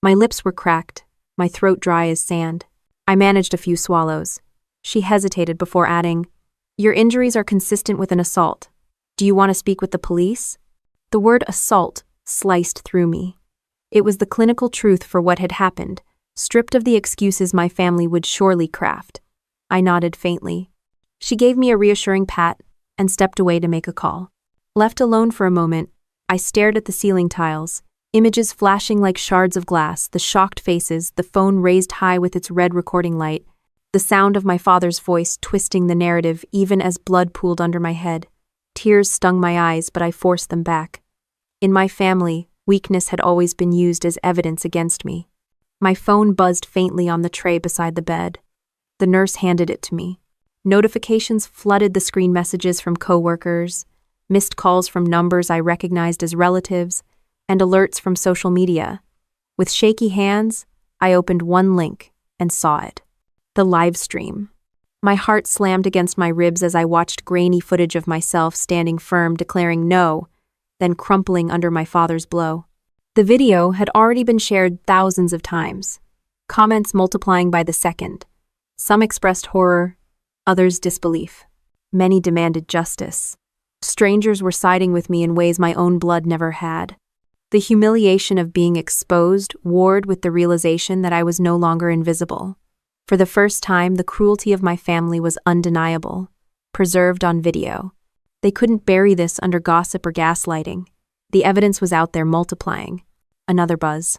My lips were cracked, my throat dry as sand. I managed a few swallows. She hesitated before adding, "Your injuries are consistent with an assault. Do you want to speak with the police?" The word assault sliced through me. It was the clinical truth for what had happened, stripped of the excuses my family would surely craft. I nodded faintly. She gave me a reassuring pat and stepped away to make a call. Left alone for a moment, I stared at the ceiling tiles, images flashing like shards of glass, the shocked faces, the phone raised high with its red recording light, the sound of my father's voice twisting the narrative even as blood pooled under my head. Tears stung my eyes, but I forced them back. In my family, weakness had always been used as evidence against me. My phone buzzed faintly on the tray beside the bed. The nurse handed it to me. Notifications flooded the screen, messages from coworkers, missed calls from numbers I recognized as relatives, and alerts from social media. With shaky hands, I opened one link and saw it. The live stream. My heart slammed against my ribs as I watched grainy footage of myself standing firm, declaring no, then crumpling under my father's blow. The video had already been shared thousands of times, comments multiplying by the second. Some expressed horror, others disbelief. Many demanded justice. Strangers were siding with me in ways my own blood never had. The humiliation of being exposed warred with the realization that I was no longer invisible. For the first time, the cruelty of my family was undeniable, preserved on video. They couldn't bury this under gossip or gaslighting. The evidence was out there multiplying. Another buzz.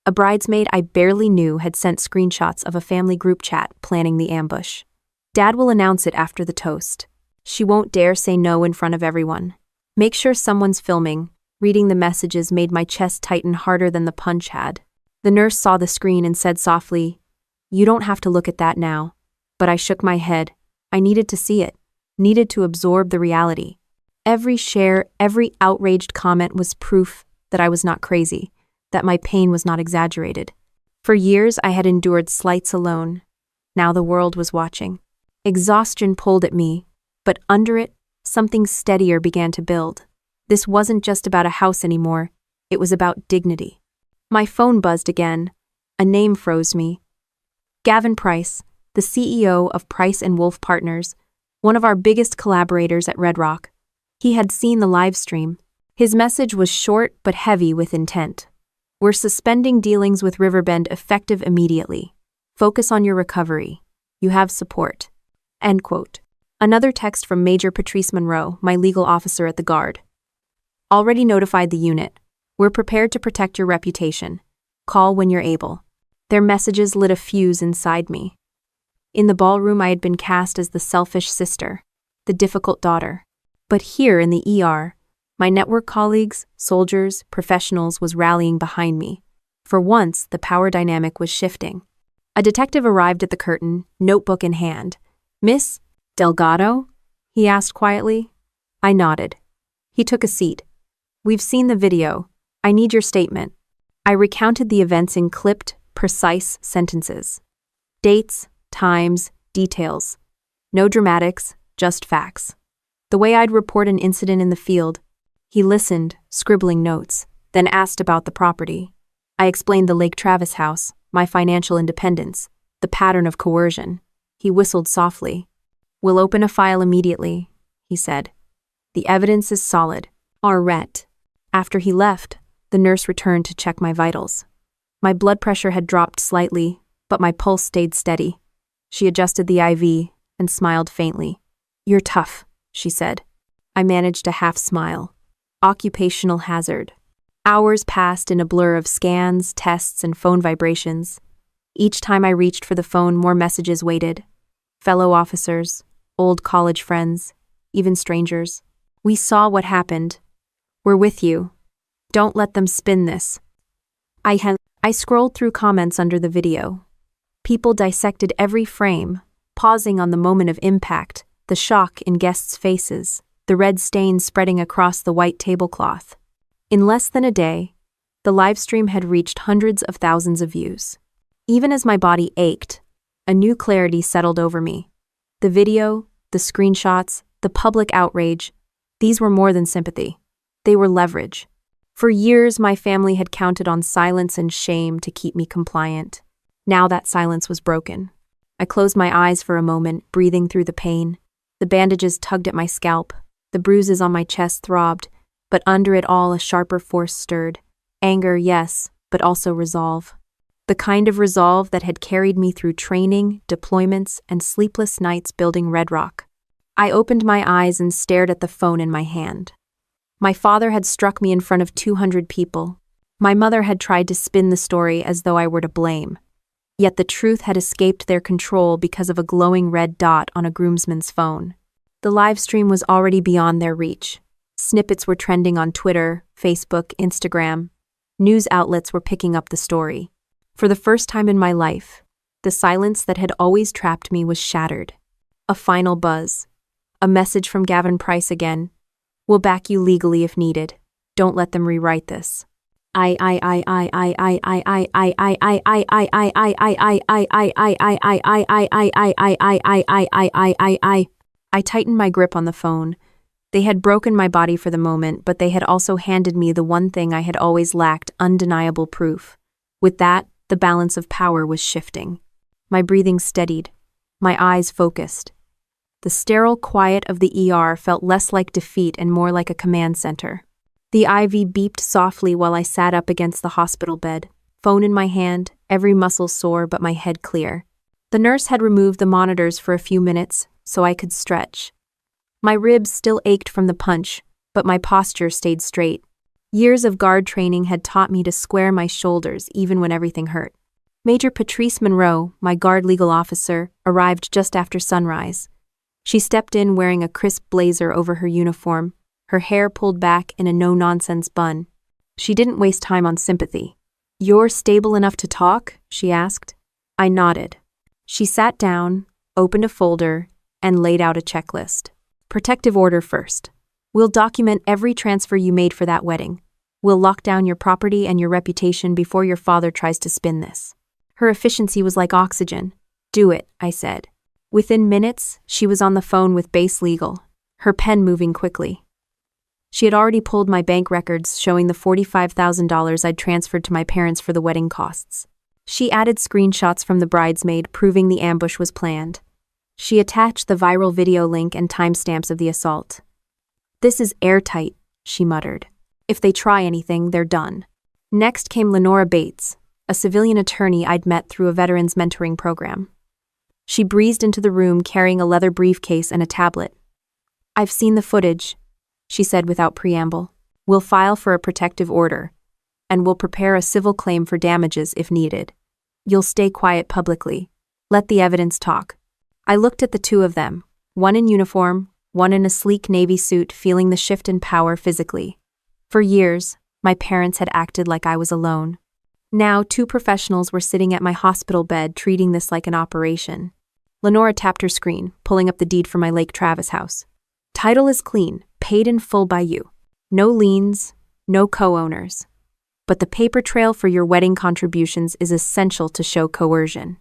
A bridesmaid I barely knew had sent screenshots of a family group chat planning the ambush. Dad will announce it after the toast. She won't dare say no in front of everyone. Make sure someone's filming. Reading the messages made my chest tighten harder than the punch had. The nurse saw the screen and said softly, "You don't have to look at that now." But I shook my head. I needed to see it, needed to absorb the reality. Every share, every outraged comment was proof that I was not crazy, that my pain was not exaggerated. For years I had endured slights alone. Now the world was watching. Exhaustion pulled at me, but under it, something steadier began to build. This wasn't just about a house anymore, it was about dignity. My phone buzzed again. A name froze me. Gavin Price, the CEO of Price & Wolf Partners, one of our biggest collaborators at Red Rock. He had seen the live stream. His message was short but heavy with intent. "We're suspending dealings with Riverbend effective immediately. Focus on your recovery. You have support." End quote. Another text from Major Patrice Monroe, my legal officer at the Guard. "Already notified the unit. We're prepared to protect your reputation. Call when you're able." Their messages lit a fuse inside me. In the ballroom, I had been cast as the selfish sister, the difficult daughter. But here in the ER, my network colleagues, soldiers, professionals was rallying behind me. For once, the power dynamic was shifting. A detective arrived at the curtain, notebook in hand. "Miss Delgado?" he asked quietly. I nodded. He took a seat. "We've seen the video. I need your statement." I recounted the events in clipped, precise sentences. Dates, times, details. No dramatics, just facts. The way I'd report an incident in the field. He listened, scribbling notes, then asked about the property. I explained the Lake Travis house, my financial independence, the pattern of coercion. He whistled softly. "We'll open a file immediately," he said. "The evidence is solid." Ret. After he left, the nurse returned to check my vitals. My blood pressure had dropped slightly, but my pulse stayed steady. She adjusted the IV and smiled faintly. "You're tough," she said. I managed a half smile. Occupational hazard. Hours passed in a blur of scans, tests, and phone vibrations. Each time I reached for the phone, more messages waited. Fellow officers, old college friends, even strangers. "We saw what happened. We're with you. Don't let them spin this." I scrolled through comments under the video. People dissected every frame, pausing on the moment of impact, the shock in guests' faces, the red stains spreading across the white tablecloth. In less than a day, the livestream had reached hundreds of thousands of views. Even as my body ached, a new clarity settled over me. The video, the screenshots, the public outrage, these were more than sympathy. They were leverage. For years, my family had counted on silence and shame to keep me compliant. Now that silence was broken. I closed my eyes for a moment, breathing through the pain. The bandages tugged at my scalp. The bruises on my chest throbbed, but under it all a sharper force stirred. Anger, yes, but also resolve. The kind of resolve that had carried me through training, deployments, and sleepless nights building Red Rock. I opened my eyes and stared at the phone in my hand. My father had struck me in front of 200 people. My mother had tried to spin the story as though I were to blame. Yet the truth had escaped their control because of a glowing red dot on a groomsman's phone. The live stream was already beyond their reach. Snippets were trending on Twitter, Facebook, Instagram. News outlets were picking up the story. For the first time in my life, the silence that had always trapped me was shattered. A final buzz. A message from Gavin Price again. "We'll back you legally if needed. Don't let them rewrite this." I tightened my grip on the phone. They had broken my body for the moment, but they had also handed me the one thing I had always lacked: undeniable proof. With that, the balance of power was shifting. My breathing steadied, my eyes focused. The sterile quiet of the ER felt less like defeat and more like a command center. The IV beeped softly while I sat up against the hospital bed, phone in my hand, every muscle sore but my head clear. The nurse had removed the monitors for a few minutes so I could stretch. My ribs still ached from the punch, but my posture stayed straight. Years of guard training had taught me to square my shoulders even when everything hurt. Major Patrice Monroe, my guard legal officer, arrived just after sunrise. She stepped in wearing a crisp blazer over her uniform, her hair pulled back in a no-nonsense bun. She didn't waste time on sympathy. "You're stable enough to talk?" she asked. I nodded. She sat down, opened a folder, and laid out a checklist. "Protective order first. We'll document every transfer you made for that wedding. We'll lock down your property and your reputation before your father tries to spin this." Her efficiency was like oxygen. "Do it," I said. Within minutes, she was on the phone with Base Legal, her pen moving quickly. She had already pulled my bank records showing the $45,000 I'd transferred to my parents for the wedding costs. She added screenshots from the bridesmaid proving the ambush was planned. She attached the viral video link and timestamps of the assault. "This is airtight," she muttered. "If they try anything, they're done." Next came Lenora Bates, a civilian attorney I'd met through a veterans mentoring program. She breezed into the room carrying a leather briefcase and a tablet. "I've seen the footage," she said without preamble. "We'll file for a protective order, and we'll prepare a civil claim for damages if needed. You'll stay quiet publicly. Let the evidence talk." I looked at the two of them, one in uniform, one in a sleek navy suit, feeling the shift in power physically. For years, my parents had acted like I was alone. Now, two professionals were sitting at my hospital bed treating this like an operation. Lenora tapped her screen, pulling up the deed for my Lake Travis house. "Title is clean, paid in full by you. No liens, no co-owners. But the paper trail for your wedding contributions is essential to show coercion.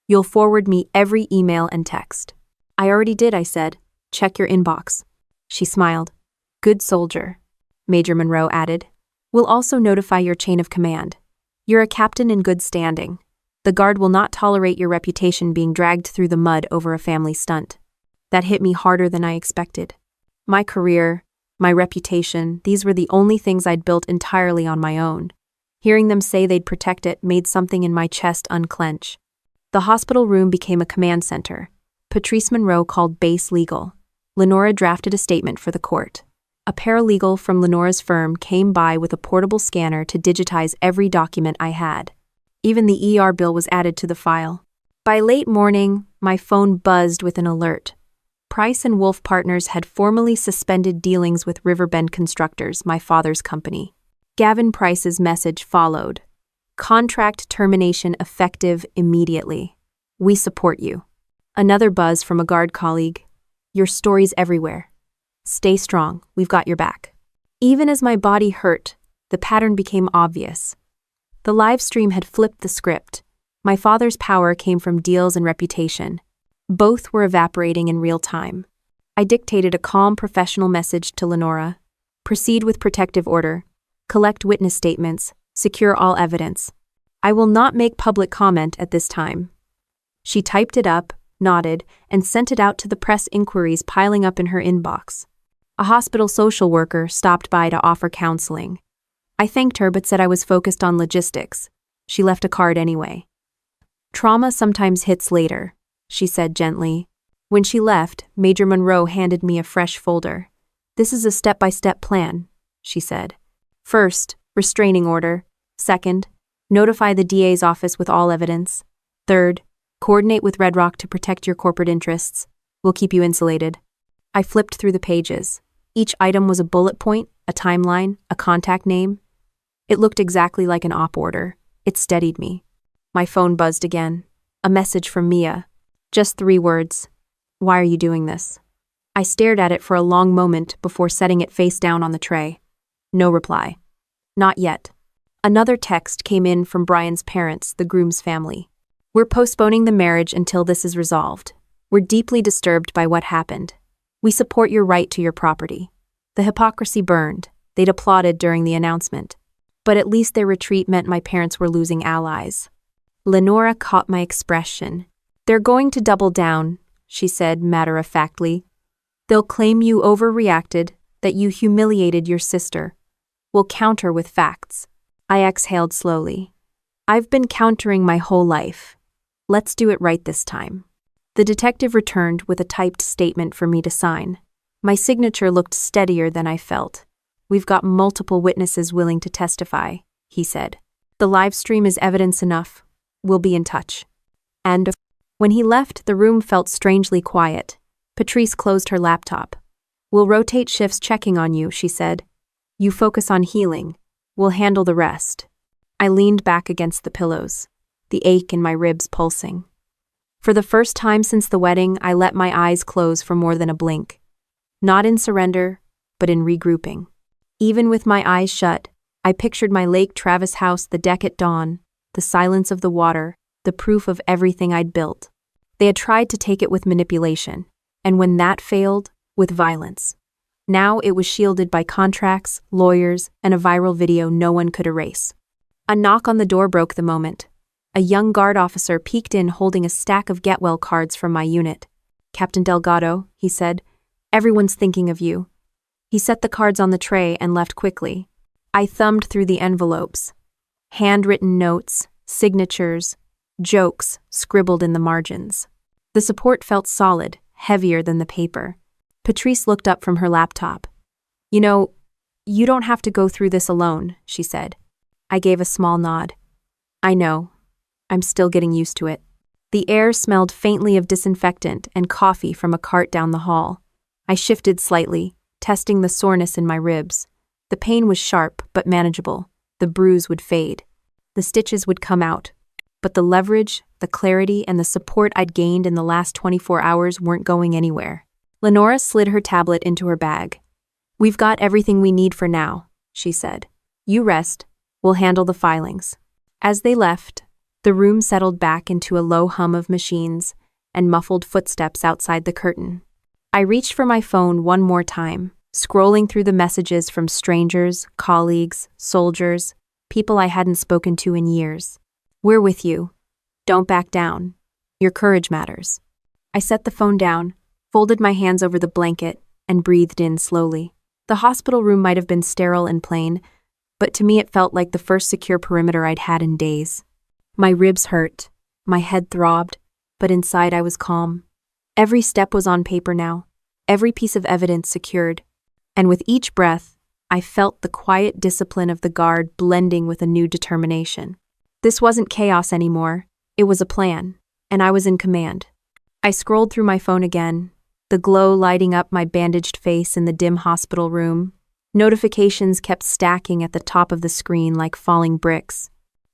You'll forward me every email and text." "I already did," I said. "Check your inbox." She smiled. "Good soldier," Major Monroe added. "We'll also notify your chain of command. You're a captain in good standing. The guard will not tolerate your reputation being dragged through the mud over a family stunt." That hit me harder than I expected. My career, my reputation, these were the only things I'd built entirely on my own. Hearing them say they'd protect it made something in my chest unclench. The hospital room became a command center. Patrice Monroe called Base Legal. Lenora drafted a statement for the court. A paralegal from Lenora's firm came by with a portable scanner to digitize every document I had. Even the ER bill was added to the file. By late morning, my phone buzzed with an alert. Price and Wolf Partners had formally suspended dealings with Riverbend Constructors, my father's company. Gavin Price's message followed. "Contract termination effective immediately. We support you." Another buzz from a guard colleague. "Your story's everywhere. Stay strong, we've got your back." Even as my body hurt, the pattern became obvious. The live stream had flipped the script. My father's power came from deals and reputation. Both were evaporating in real time. I dictated a calm professional message to Lenora. "Proceed with protective order. Collect witness statements. Secure all evidence. I will not make public comment at this time." She typed it up, nodded, and sent it out to the press inquiries piling up in her inbox. A hospital social worker stopped by to offer counseling. I thanked her but said I was focused on logistics. She left a card anyway. "Trauma sometimes hits later," she said gently. When she left, Major Monroe handed me a fresh folder. "This is a step-by-step plan," she said. "First, restraining order. Second, notify the DA's office with all evidence. Third, coordinate with Red Rock to protect your corporate interests. We'll keep you insulated." I flipped through the pages. Each item was a bullet point, a timeline, a contact name. It looked exactly like an op order. It steadied me. My phone buzzed again. A message from Mia. Just 3 words. "Why are you doing this?" I stared at it for a long moment before setting it face down on the tray. No reply. "Not yet." Another text came in from Brian's parents, the groom's family. We're postponing the marriage until this is resolved. We're deeply disturbed by what happened. We support your right to your property. The hypocrisy burned. They'd applauded during the announcement. But at least their retreat meant my parents were losing allies. Lenora caught my expression. They're going to double down, she said matter-of-factly. They'll claim you overreacted, that you humiliated your sister. We'll counter with facts. I exhaled slowly. I've been countering my whole life. Let's do it right this time. The detective returned with a typed statement for me to sign. My signature looked steadier than I felt. We've got multiple witnesses willing to testify, he said. The live stream is evidence enough. We'll be in touch. And when he left, the room felt strangely quiet. Patrice closed her laptop. We'll rotate shifts checking on you, she said. You focus on healing. We'll handle the rest. I leaned back against the pillows, the ache in my ribs pulsing. For the first time since the wedding, I let my eyes close for more than a blink. Not in surrender, but in regrouping. Even with my eyes shut, I pictured my Lake Travis house, the deck at dawn, the silence of the water, the proof of everything I'd built. They had tried to take it with manipulation, and when that failed, with violence. Now it was shielded by contracts, lawyers, and a viral video no one could erase. A knock on the door broke the moment. A young guard officer peeked in holding a stack of Get Well cards from my unit. Captain Delgado, he said, everyone's thinking of you. He set the cards on the tray and left quickly. I thumbed through the envelopes. Handwritten notes, signatures, jokes scribbled in the margins. The support felt solid, heavier than the paper. Patrice looked up from her laptop. You know, you don't have to go through this alone, she said. I gave a small nod. I know. I'm still getting used to it. The air smelled faintly of disinfectant and coffee from a cart down the hall. I shifted slightly, testing the soreness in my ribs. The pain was sharp but manageable. The bruise would fade. The stitches would come out. But the leverage, the clarity, and the support I'd gained in the last 24 hours weren't going anywhere. Lenora slid her tablet into her bag. We've got everything we need for now, she said. You rest. We'll handle the filings. As they left, the room settled back into a low hum of machines and muffled footsteps outside the curtain. I reached for my phone one more time, scrolling through the messages from strangers, colleagues, soldiers, people I hadn't spoken to in years. We're with you. Don't back down. Your courage matters. I set the phone down, folded my hands over the blanket, and breathed in slowly. The hospital room might have been sterile and plain, but to me it felt like the first secure perimeter I'd had in days. My ribs hurt, my head throbbed, but inside I was calm. Every step was on paper now, every piece of evidence secured, and with each breath, I felt the quiet discipline of the guard blending with a new determination. This wasn't chaos anymore, it was a plan, and I was in command. I scrolled through my phone again, the glow lighting up my bandaged face in the dim hospital room. Notifications kept stacking at the top of the screen like falling bricks.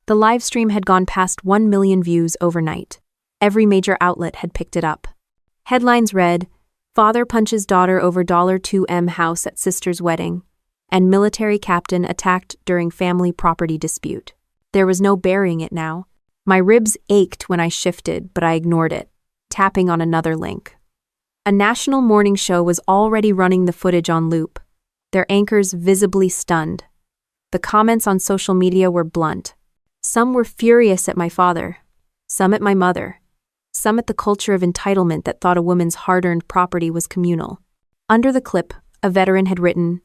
The live stream had gone past 1 million views overnight. Every major outlet had picked it up. Headlines read, Father punches daughter over $2M house at sister's wedding, and military captain attacked during family property dispute. There was no burying it now. My ribs ached when I shifted, but I ignored it, tapping on another link. A national morning show was already running the footage on loop, their anchors visibly stunned. The comments on social media were blunt. Some were furious at my father, some at my mother, some at the culture of entitlement that thought a woman's hard-earned property was communal. Under the clip, a veteran had written,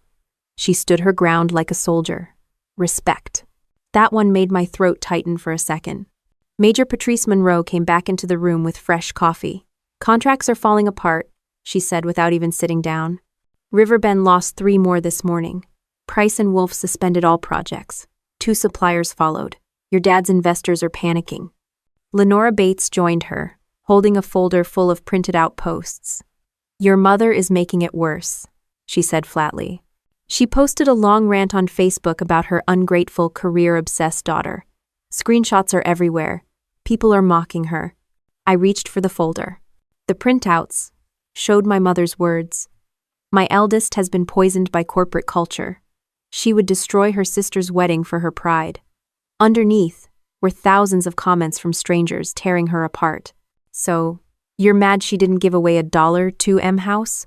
"She stood her ground like a soldier. Respect." That one made my throat tighten for a second. Major Patrice Monroe came back into the room with fresh coffee. Contracts are falling apart, she said without even sitting down. Riverbend lost 3 more this morning. Price and Wolf suspended all projects. 2 suppliers followed. Your dad's investors are panicking. Lenora Bates joined her, holding a folder full of printed-out posts. Your mother is making it worse, she said flatly. She posted a long rant on Facebook about her ungrateful, career-obsessed daughter. Screenshots are everywhere. People are mocking her. I reached for the folder. The printouts showed my mother's words. My eldest has been poisoned by corporate culture. She would destroy her sister's wedding for her pride. Underneath were thousands of comments from strangers tearing her apart. So, you're mad she didn't give away $1 to M House?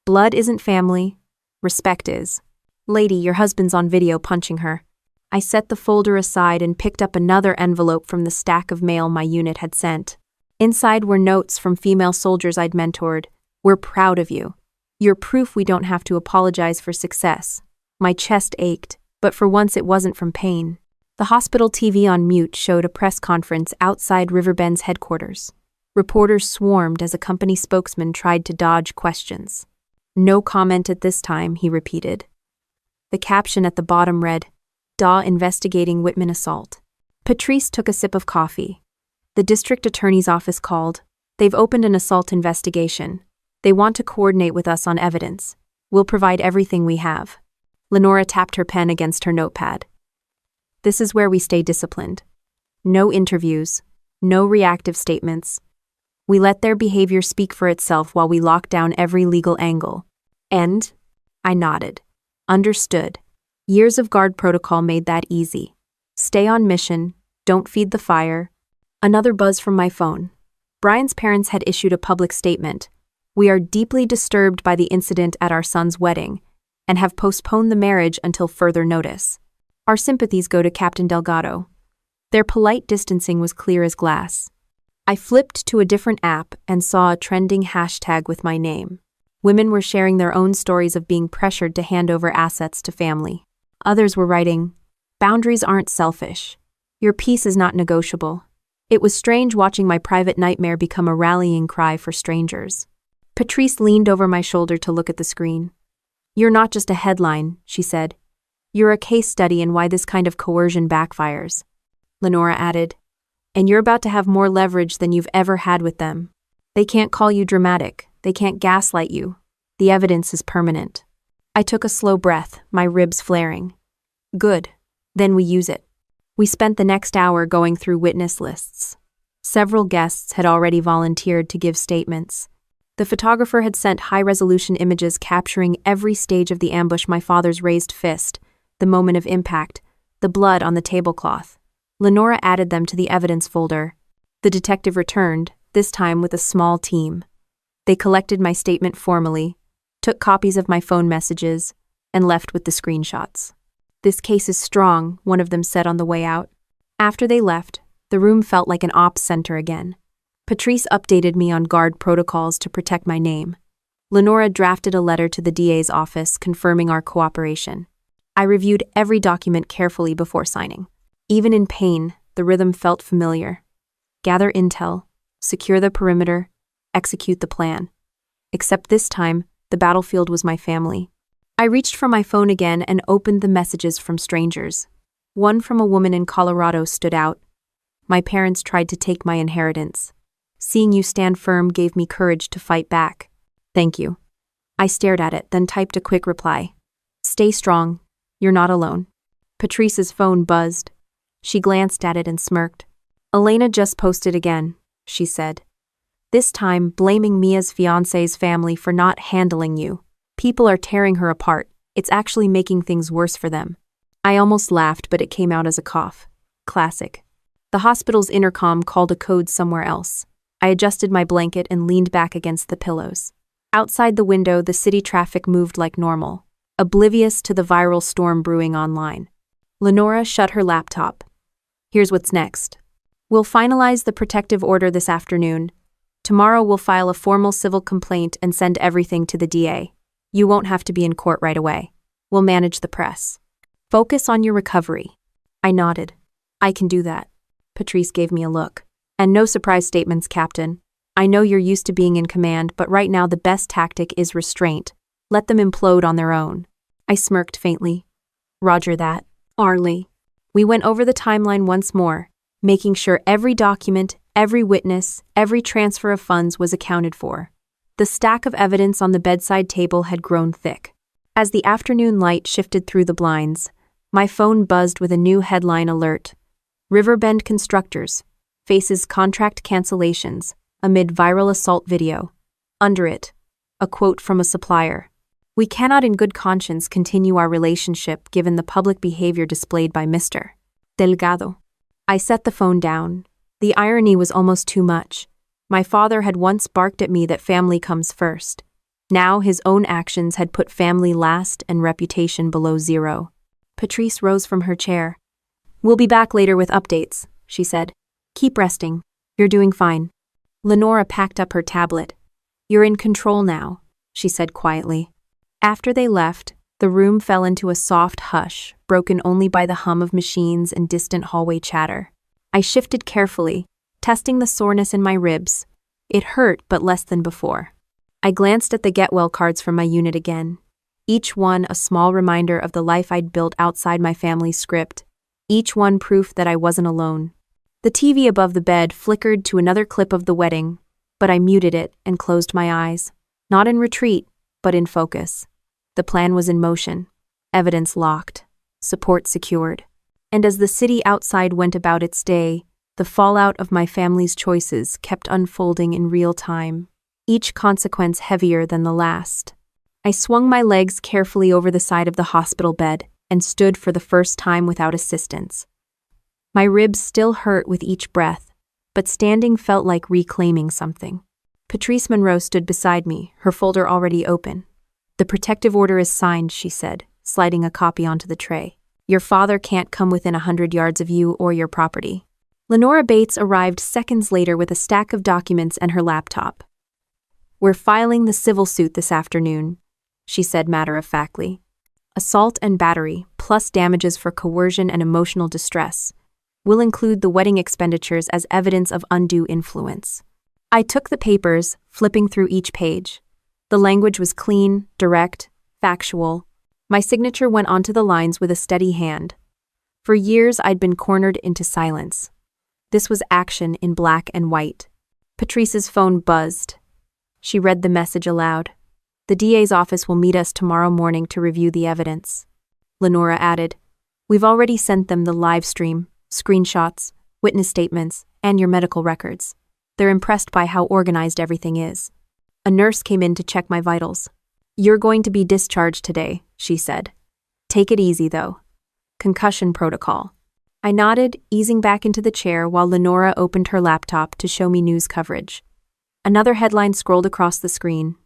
Blood isn't family. Respect is. Lady, your husband's on video punching her. I set the folder aside and picked up another envelope from the stack of mail my unit had sent. Inside were notes from female soldiers I'd mentored. We're proud of you. You're proof we don't have to apologize for success. My chest ached, but for once it wasn't from pain. The hospital TV on mute showed a press conference outside Riverbend's headquarters. Reporters swarmed as a company spokesman tried to dodge questions. No comment at this time, he repeated. The caption at the bottom read, DAW investigating Whitman assault. Patrice took a sip of coffee. The district attorney's office called. They've opened an assault investigation. They want to coordinate with us on evidence. We'll provide everything we have. Lenora tapped her pen against her notepad. This is where we stay disciplined. No interviews, no reactive statements. We let their behavior speak for itself while we lock down every legal angle. And? I nodded. Understood. Years of guard protocol made that easy. Stay on mission, don't feed the fire. Another buzz from my phone. Brian's parents had issued a public statement. We are deeply disturbed by the incident at our son's wedding and have postponed the marriage until further notice. Our sympathies go to Captain Delgado. Their polite distancing was clear as glass. I flipped to a different app and saw a trending hashtag with my name. Women were sharing their own stories of being pressured to hand over assets to family. Others were writing, boundaries aren't selfish. Your peace is not negotiable. It was strange watching my private nightmare become a rallying cry for strangers. Patrice leaned over my shoulder to look at the screen. You're not just a headline, she said. You're a case study in why this kind of coercion backfires. Lenora added, and you're about to have more leverage than you've ever had with them. They can't call you dramatic. They can't gaslight you. The evidence is permanent. I took a slow breath, my ribs flaring. Good. Then we use it. We spent the next hour going through witness lists. Several guests had already volunteered to give statements. The photographer had sent high-resolution images capturing every stage of the ambush: my father's raised fist, the moment of impact, the blood on the tablecloth. Lenora added them to the evidence folder. The detective returned, this time with a small team. They collected my statement formally, took copies of my phone messages, and left with the screenshots. This case is strong, one of them said on the way out. After they left, the room felt like an ops center again. Patrice updated me on guard protocols to protect my name. Lenora drafted a letter to the DA's office confirming our cooperation. I reviewed every document carefully before signing. Even in pain, the rhythm felt familiar. Gather intel, secure the perimeter, execute the plan. Except this time, the battlefield was my family. I reached for my phone again and opened the messages from strangers. One from a woman in Colorado stood out. My parents tried to take my inheritance. Seeing you stand firm gave me courage to fight back. Thank you. I stared at it, then typed a quick reply. Stay strong. You're not alone. Patrice's phone buzzed. She glanced at it and smirked. Elena just posted again, she said. This time blaming Mia's fiancé's family for not handling you. People are tearing her apart. It's actually making things worse for them. I almost laughed, but it came out as a cough. Classic. The hospital's intercom called a code somewhere else. I adjusted my blanket and leaned back against the pillows. Outside the window, the city traffic moved like normal, oblivious to the viral storm brewing online. Lenora shut her laptop. Here's what's next. We'll finalize the protective order this afternoon. Tomorrow we'll file a formal civil complaint and send everything to the DA. You won't have to be in court right away. We'll manage the press. Focus on your recovery. I nodded. I can do that. Patrice gave me a look. And no surprise statements, Captain. I know you're used to being in command, but right now the best tactic is restraint. Let them implode on their own. I smirked faintly. Roger that. Arlie. We went over the timeline once more, making sure every document, every witness, every transfer of funds was accounted for. The stack of evidence on the bedside table had grown thick. As the afternoon light shifted through the blinds, my phone buzzed with a new headline alert. Riverbend Constructors faces contract cancellations amid viral assault video. Under it, a quote from a supplier. We cannot in good conscience continue our relationship given the public behavior displayed by Mr. Delgado. I set the phone down. The irony was almost too much. My father had once barked at me that family comes first. Now his own actions had put family last and reputation below zero. Patrice rose from her chair. "We'll be back later with updates," she said. "Keep resting. You're doing fine." Lenora packed up her tablet. "You're in control now," she said quietly. After they left, the room fell into a soft hush, broken only by the hum of machines and distant hallway chatter. I shifted carefully, testing the soreness in my ribs. It hurt, but less than before. I glanced at the get well cards from my unit again. Each one a small reminder of the life I'd built outside my family's script. Each one proof that I wasn't alone. The TV above the bed flickered to another clip of the wedding, but I muted it and closed my eyes. Not in retreat, but in focus. The plan was in motion. Evidence locked. Support secured. And as the city outside went about its day, the fallout of my family's choices kept unfolding in real time, each consequence heavier than the last. I swung my legs carefully over the side of the hospital bed and stood for the first time without assistance. My ribs still hurt with each breath, but standing felt like reclaiming something. Patrice Monroe stood beside me, her folder already open. "The protective order is signed," she said, sliding a copy onto the tray. "Your father can't come within 100 yards of you or your property." Lenora Bates arrived seconds later with a stack of documents and her laptop. "We're filing the civil suit this afternoon," she said matter-of-factly. "Assault and battery, plus damages for coercion and emotional distress. We'll include the wedding expenditures as evidence of undue influence." I took the papers, flipping through each page. The language was clean, direct, factual. My signature went onto the lines with a steady hand. For years I'd been cornered into silence. This was action in black and white. Patrice's phone buzzed. She read the message aloud. "The DA's office will meet us tomorrow morning to review the evidence." Lenora added, "We've already sent them the live stream, screenshots, witness statements, and your medical records. They're impressed by how organized everything is." A nurse came in to check my vitals. "You're going to be discharged today," she said. "Take it easy, though. Concussion protocol." I nodded, easing back into the chair while Lenora opened her laptop to show me news coverage. Another headline scrolled across the screen.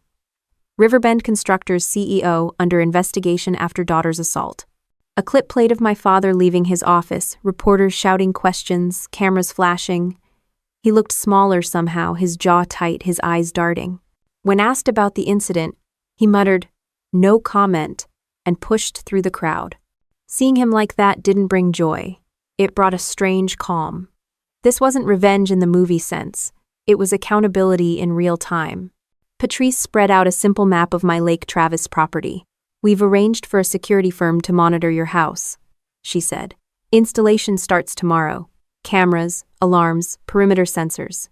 "Riverbend Constructors CEO under investigation after daughter's assault." A clip played of my father leaving his office, reporters shouting questions, cameras flashing. He looked smaller somehow, his jaw tight, his eyes darting. When asked about the incident, he muttered, "No comment," and pushed through the crowd. Seeing him like that didn't bring joy. It brought a strange calm. This wasn't revenge in the movie sense. It was accountability in real time. Patrice spread out a simple map of my Lake Travis property. "We've arranged for a security firm to monitor your house," she said. "Installation starts tomorrow. Cameras, alarms, perimeter sensors."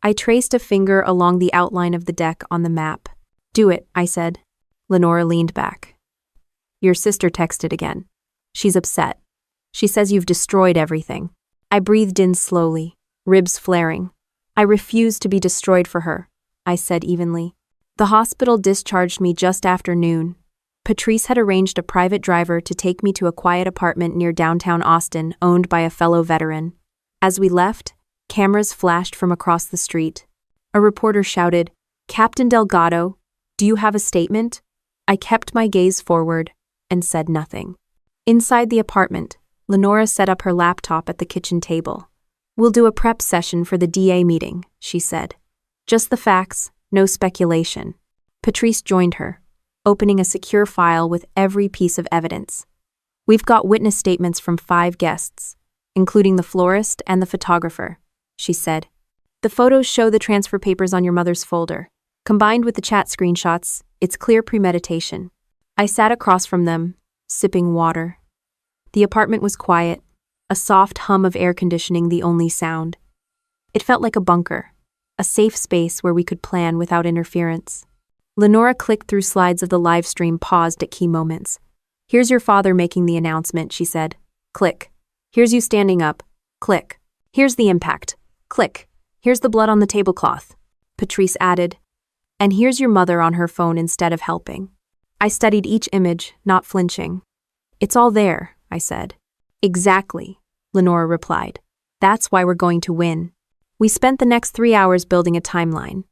I traced a finger along the outline of the deck on the map. "Do it," I said. Lenora leaned back. "Your sister texted again. She's upset. She says you've destroyed everything." I breathed in slowly, ribs flaring. "I refuse to be destroyed for her," I said evenly. The hospital discharged me just after noon. Patrice had arranged a private driver to take me to a quiet apartment near downtown Austin, owned by a fellow veteran. As we left, cameras flashed from across the street. A reporter shouted, "Captain Delgado, do you have a statement?" I kept my gaze forward and said nothing. Inside the apartment, Lenora set up her laptop at the kitchen table. "We'll do a prep session for the DA meeting," she said. "Just the facts, no speculation." Patrice joined her, opening a secure file with every piece of evidence. "We've got witness statements from 5 guests, including the florist and the photographer," she said. "The photos show the transfer papers on your mother's folder. Combined with the chat screenshots, it's clear premeditation." I sat across from them, sipping water. The apartment was quiet, a soft hum of air conditioning the only sound. It felt like a bunker, a safe space where we could plan without interference. Lenora clicked through slides of the live stream, paused at key moments. "Here's your father making the announcement," she said. Click. "Here's you standing up." Click. "Here's the impact." Click. "Here's the blood on the tablecloth." Patrice added, "And here's your mother on her phone instead of helping." I studied each image, not flinching. "It's all there," I said. "Exactly. Lenora replied. That's why we're going to win. We spent the next 3 hours building a timeline.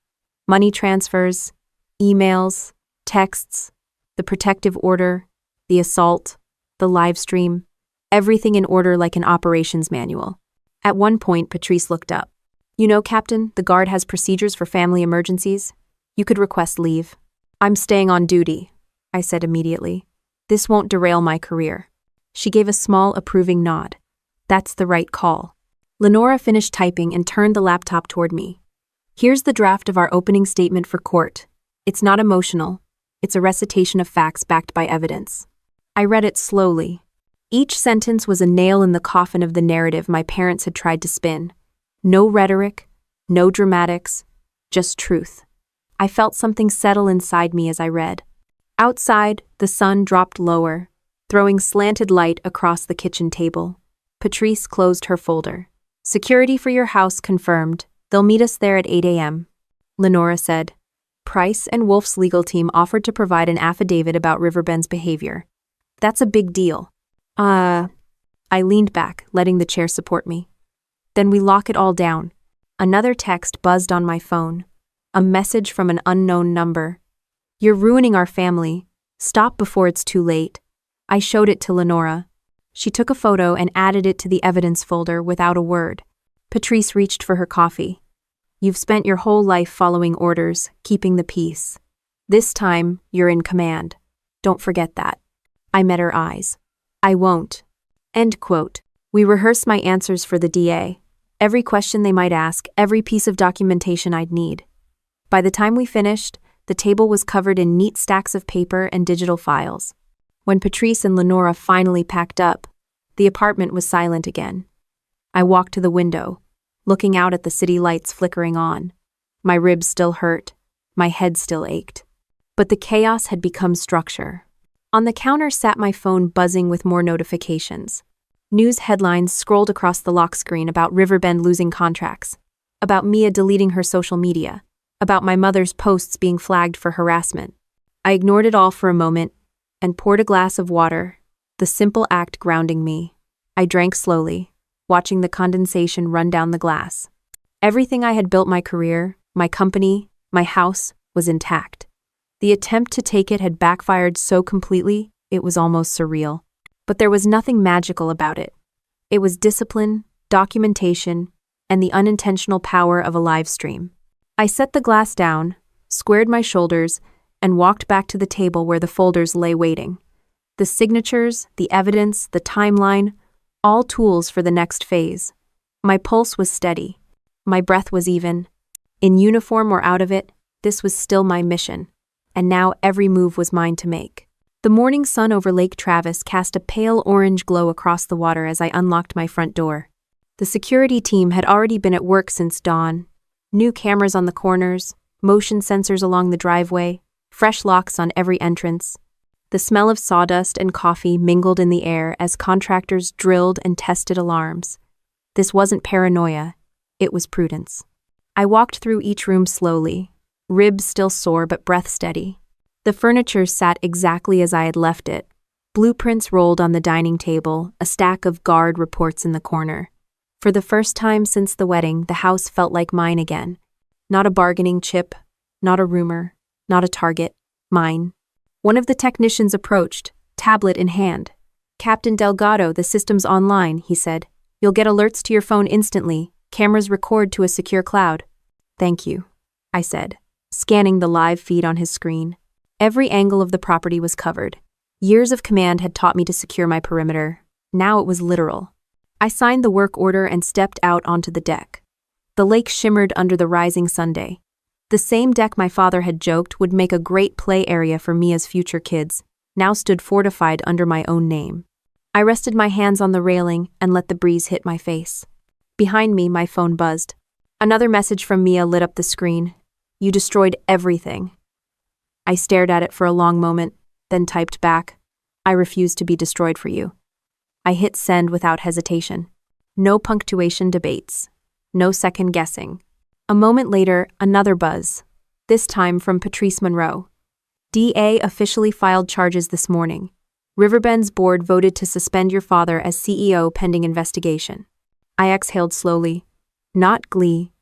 Money transfers, emails, texts, the protective order, the assault, the live stream, everything in order like an operations manual. At one point, Patrice looked up. You know, Captain, the guard has procedures for family emergencies. You could request leave. I'm staying on duty, I said immediately. This won't derail my career. She gave a small, approving nod. That's the right call. Lenora finished typing and turned the laptop toward me. Here's the draft of our opening statement for court. It's not emotional. It's a recitation of facts backed by evidence. I read it slowly. Each sentence was a nail in the coffin of the narrative my parents had tried to spin. No rhetoric, no dramatics, just truth. I felt something settle inside me as I read. Outside, the sun dropped lower, throwing slanted light across the kitchen table. Patrice closed her folder. Security for your house confirmed. They'll meet us there at 8 a.m. Lenora said. Price and Wolf's legal team offered to provide an affidavit about Riverbend's behavior. That's a big deal. I leaned back, letting the chair support me. Then we lock it all down. Another text buzzed on my phone. A message from an unknown number. You're ruining our family. Stop before it's too late. I showed it to Lenora. She took a photo and added it to the evidence folder without a word. Patrice reached for her coffee. You've spent your whole life following orders, keeping the peace. This time, you're in command. Don't forget that. I met her eyes. I won't. End quote. We rehearsed my answers for the DA. Every question they might ask, every piece of documentation I'd need. By the time we finished, the table was covered in neat stacks of paper and digital files. When Patrice and Lenora finally packed up, the apartment was silent again. I walked to the window, looking out at the city lights flickering on. My ribs still hurt, my head still ached. But the chaos had become structure. On the counter sat my phone buzzing with more notifications. News headlines scrolled across the lock screen about Riverbend losing contracts, about Mia deleting her social media, about my mother's posts being flagged for harassment. I ignored it all for a moment and poured a glass of water, the simple act grounding me. I drank slowly, watching the condensation run down the glass. Everything I had built my career, my company, my house, was intact. The attempt to take it had backfired so completely, it was almost surreal. But there was nothing magical about it. It was discipline, documentation, and the unintentional power of a live stream. I set the glass down, squared my shoulders, and walked back to the table where the folders lay waiting. The signatures, the evidence, the timeline, all tools for the next phase. My pulse was steady. My breath was even. In uniform or out of it, this was still my mission. And now every move was mine to make. The morning sun over Lake Travis cast a pale orange glow across the water as I unlocked my front door. The security team had already been at work since dawn. New cameras on the corners, motion sensors along the driveway, fresh locks on every entrance. The smell of sawdust and coffee mingled in the air as contractors drilled and tested alarms. This wasn't paranoia, it was prudence. I walked through each room slowly, ribs still sore but breath steady. The furniture sat exactly as I had left it. Blueprints rolled on the dining table, a stack of guard reports in the corner. For the first time since the wedding, the house felt like mine again. Not a bargaining chip, not a rumor, not a target, mine. One of the technicians approached, tablet in hand. Captain Delgado, the system's online, he said. You'll get alerts to your phone instantly. Cameras record to a secure cloud. Thank you, I said, scanning the live feed on his screen. Every angle of the property was covered. Years of command had taught me to secure my perimeter. Now it was literal. I signed the work order and stepped out onto the deck. The lake shimmered under the rising sunday. The same deck my father had joked would make a great play area for Mia's future kids, now stood fortified under my own name. I rested my hands on the railing and let the breeze hit my face. Behind me, my phone buzzed. Another message from Mia lit up the screen. You destroyed everything. I stared at it for a long moment, then typed back, I refuse to be destroyed for you. I hit send without hesitation. No punctuation debates. No second guessing. A moment later, another buzz. This time from Patrice Monroe. DA officially filed charges this morning. Riverbend's board voted to suspend your father as CEO pending investigation. I exhaled slowly. Not glee,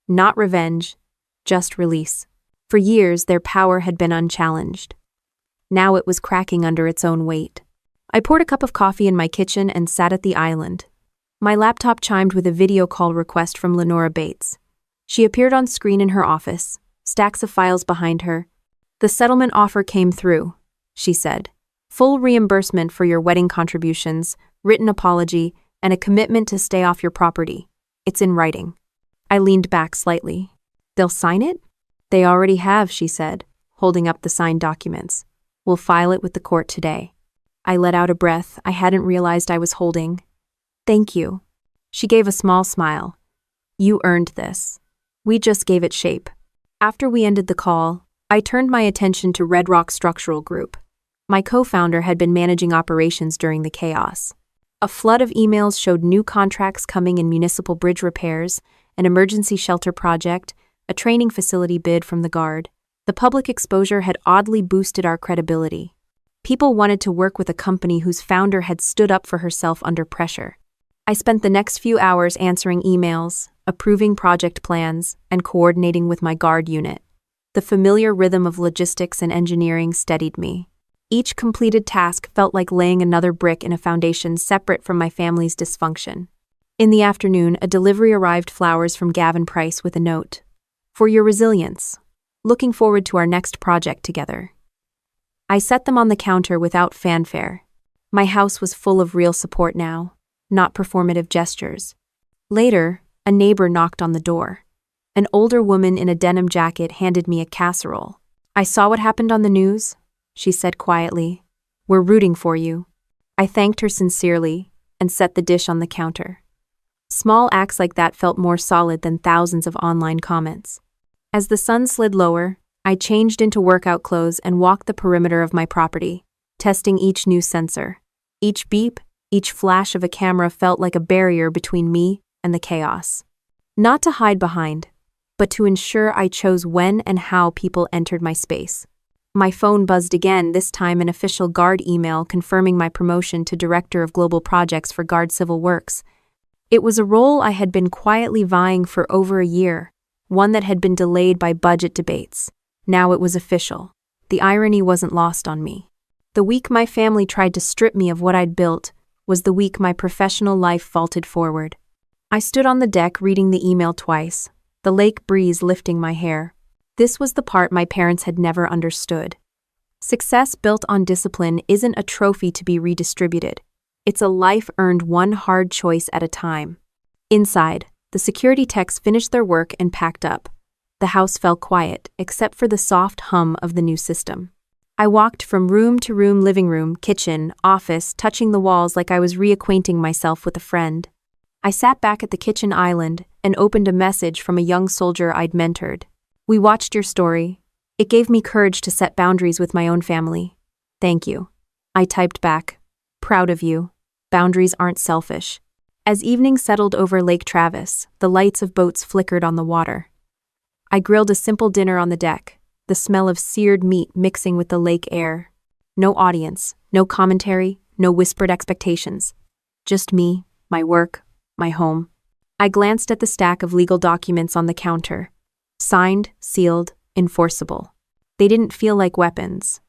not revenge, just release. For years, their power had been unchallenged. Now it was cracking under its own weight. I poured a cup of coffee in my kitchen and sat at the island. My laptop chimed with a video call request from Lenora Bates. She appeared on screen in her office, stacks of files behind her. "The settlement offer came through," she said. "Full reimbursement for your wedding contributions, written apology, and a commitment to stay off your property. It's in writing." I leaned back slightly. "They'll sign it?" "They already have," she said, holding up the signed documents. "We'll file it with the court today." I let out a breath I hadn't realized I was holding. "Thank you." She gave a small smile. "You earned this. We just gave it shape." After we ended the call, I turned my attention to Red Rock Structural Group. My co-founder had been managing operations during the chaos. A flood of emails showed new contracts coming in municipal bridge repairs, an emergency shelter project, a training facility bid from the Guard. The public exposure had oddly boosted our credibility. People wanted to work with a company whose founder had stood up for herself under pressure. I spent the next few hours answering emails, approving project plans, and coordinating with my Guard unit. The familiar rhythm of logistics and engineering steadied me. Each completed task felt like laying another brick in a foundation separate from my family's dysfunction. In the afternoon, a delivery arrived flowers from Gavin Price with a note. "For your resilience. Looking forward to our next project together." I set them on the counter without fanfare. My house was full of real support now, not performative gestures. Later, a neighbor knocked on the door. An older woman in a denim jacket handed me a casserole. "I saw what happened on the news," she said quietly. "We're rooting for you." I thanked her sincerely and set the dish on the counter. Small acts like that felt more solid than thousands of online comments. As the sun slid lower, I changed into workout clothes and walked the perimeter of my property, testing each new sensor. Each beep, each flash of a camera felt like a barrier between me and the chaos. Not to hide behind, but to ensure I chose when and how people entered my space. My phone buzzed again, this time an official Guard email confirming my promotion to Director of Global Projects for Guard Civil Works. It was a role I had been quietly vying for over a year, one that had been delayed by budget debates. Now it was official. The irony wasn't lost on me. The week my family tried to strip me of what I'd built was the week my professional life vaulted forward. I stood on the deck reading the email twice, the lake breeze lifting my hair. This was the part my parents had never understood. Success built on discipline isn't a trophy to be redistributed. It's a life earned one hard choice at a time. Inside, the security techs finished their work and packed up. The house fell quiet, except for the soft hum of the new system. I walked from room to room, living room, kitchen, office, touching the walls like I was reacquainting myself with a friend. I sat back at the kitchen island and opened a message from a young soldier I'd mentored. "We watched your story. It gave me courage to set boundaries with my own family. Thank you." I typed back, "Proud of you. Boundaries aren't selfish." As evening settled over Lake Travis, the lights of boats flickered on the water. I grilled a simple dinner on the deck, the smell of seared meat mixing with the lake air. No audience, no commentary, no whispered expectations. Just me, my work, my home. I glanced at the stack of legal documents on the counter. Signed, sealed, enforceable. They didn't feel like weapons.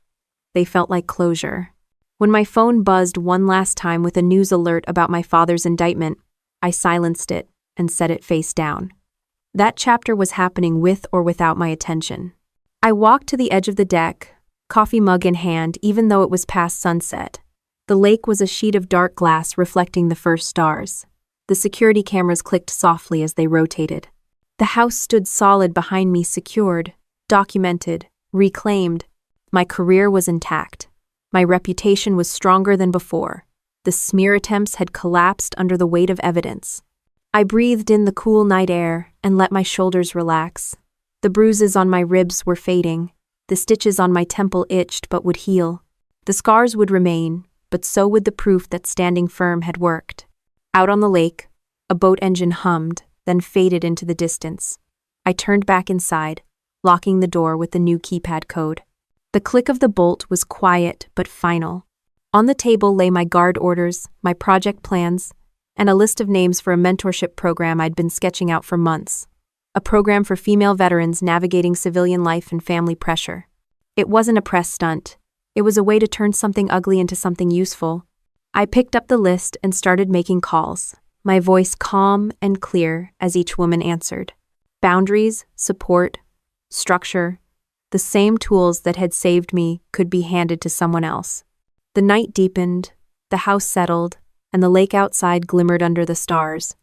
They felt like closure. When my phone buzzed one last time with a news alert about my father's indictment, I silenced it and set it face down. That chapter was happening with or without my attention. I walked to the edge of the deck, coffee mug in hand, even though it was past sunset. The lake was a sheet of dark glass reflecting the first stars. The security cameras clicked softly as they rotated. The house stood solid behind me, secured, documented, reclaimed. My career was intact. My reputation was stronger than before. The smear attempts had collapsed under the weight of evidence. I breathed in the cool night air and let my shoulders relax. The bruises on my ribs were fading. The stitches on my temple itched but would heal. The scars would remain, but so would the proof that standing firm had worked. Out on the lake, a boat engine hummed, then faded into the distance. I turned back inside, locking the door with the new keypad code. The click of the bolt was quiet but final. On the table lay my guard orders, my project plans, and a list of names for a mentorship program I'd been sketching out for months. A program for female veterans navigating civilian life and family pressure. It wasn't a press stunt. It was a way to turn something ugly into something useful. I picked up the list and started making calls, my voice calm and clear as each woman answered. Boundaries, support, structure, the same tools that had saved me could be handed to someone else. The night deepened, the house settled, and the lake outside glimmered under the stars.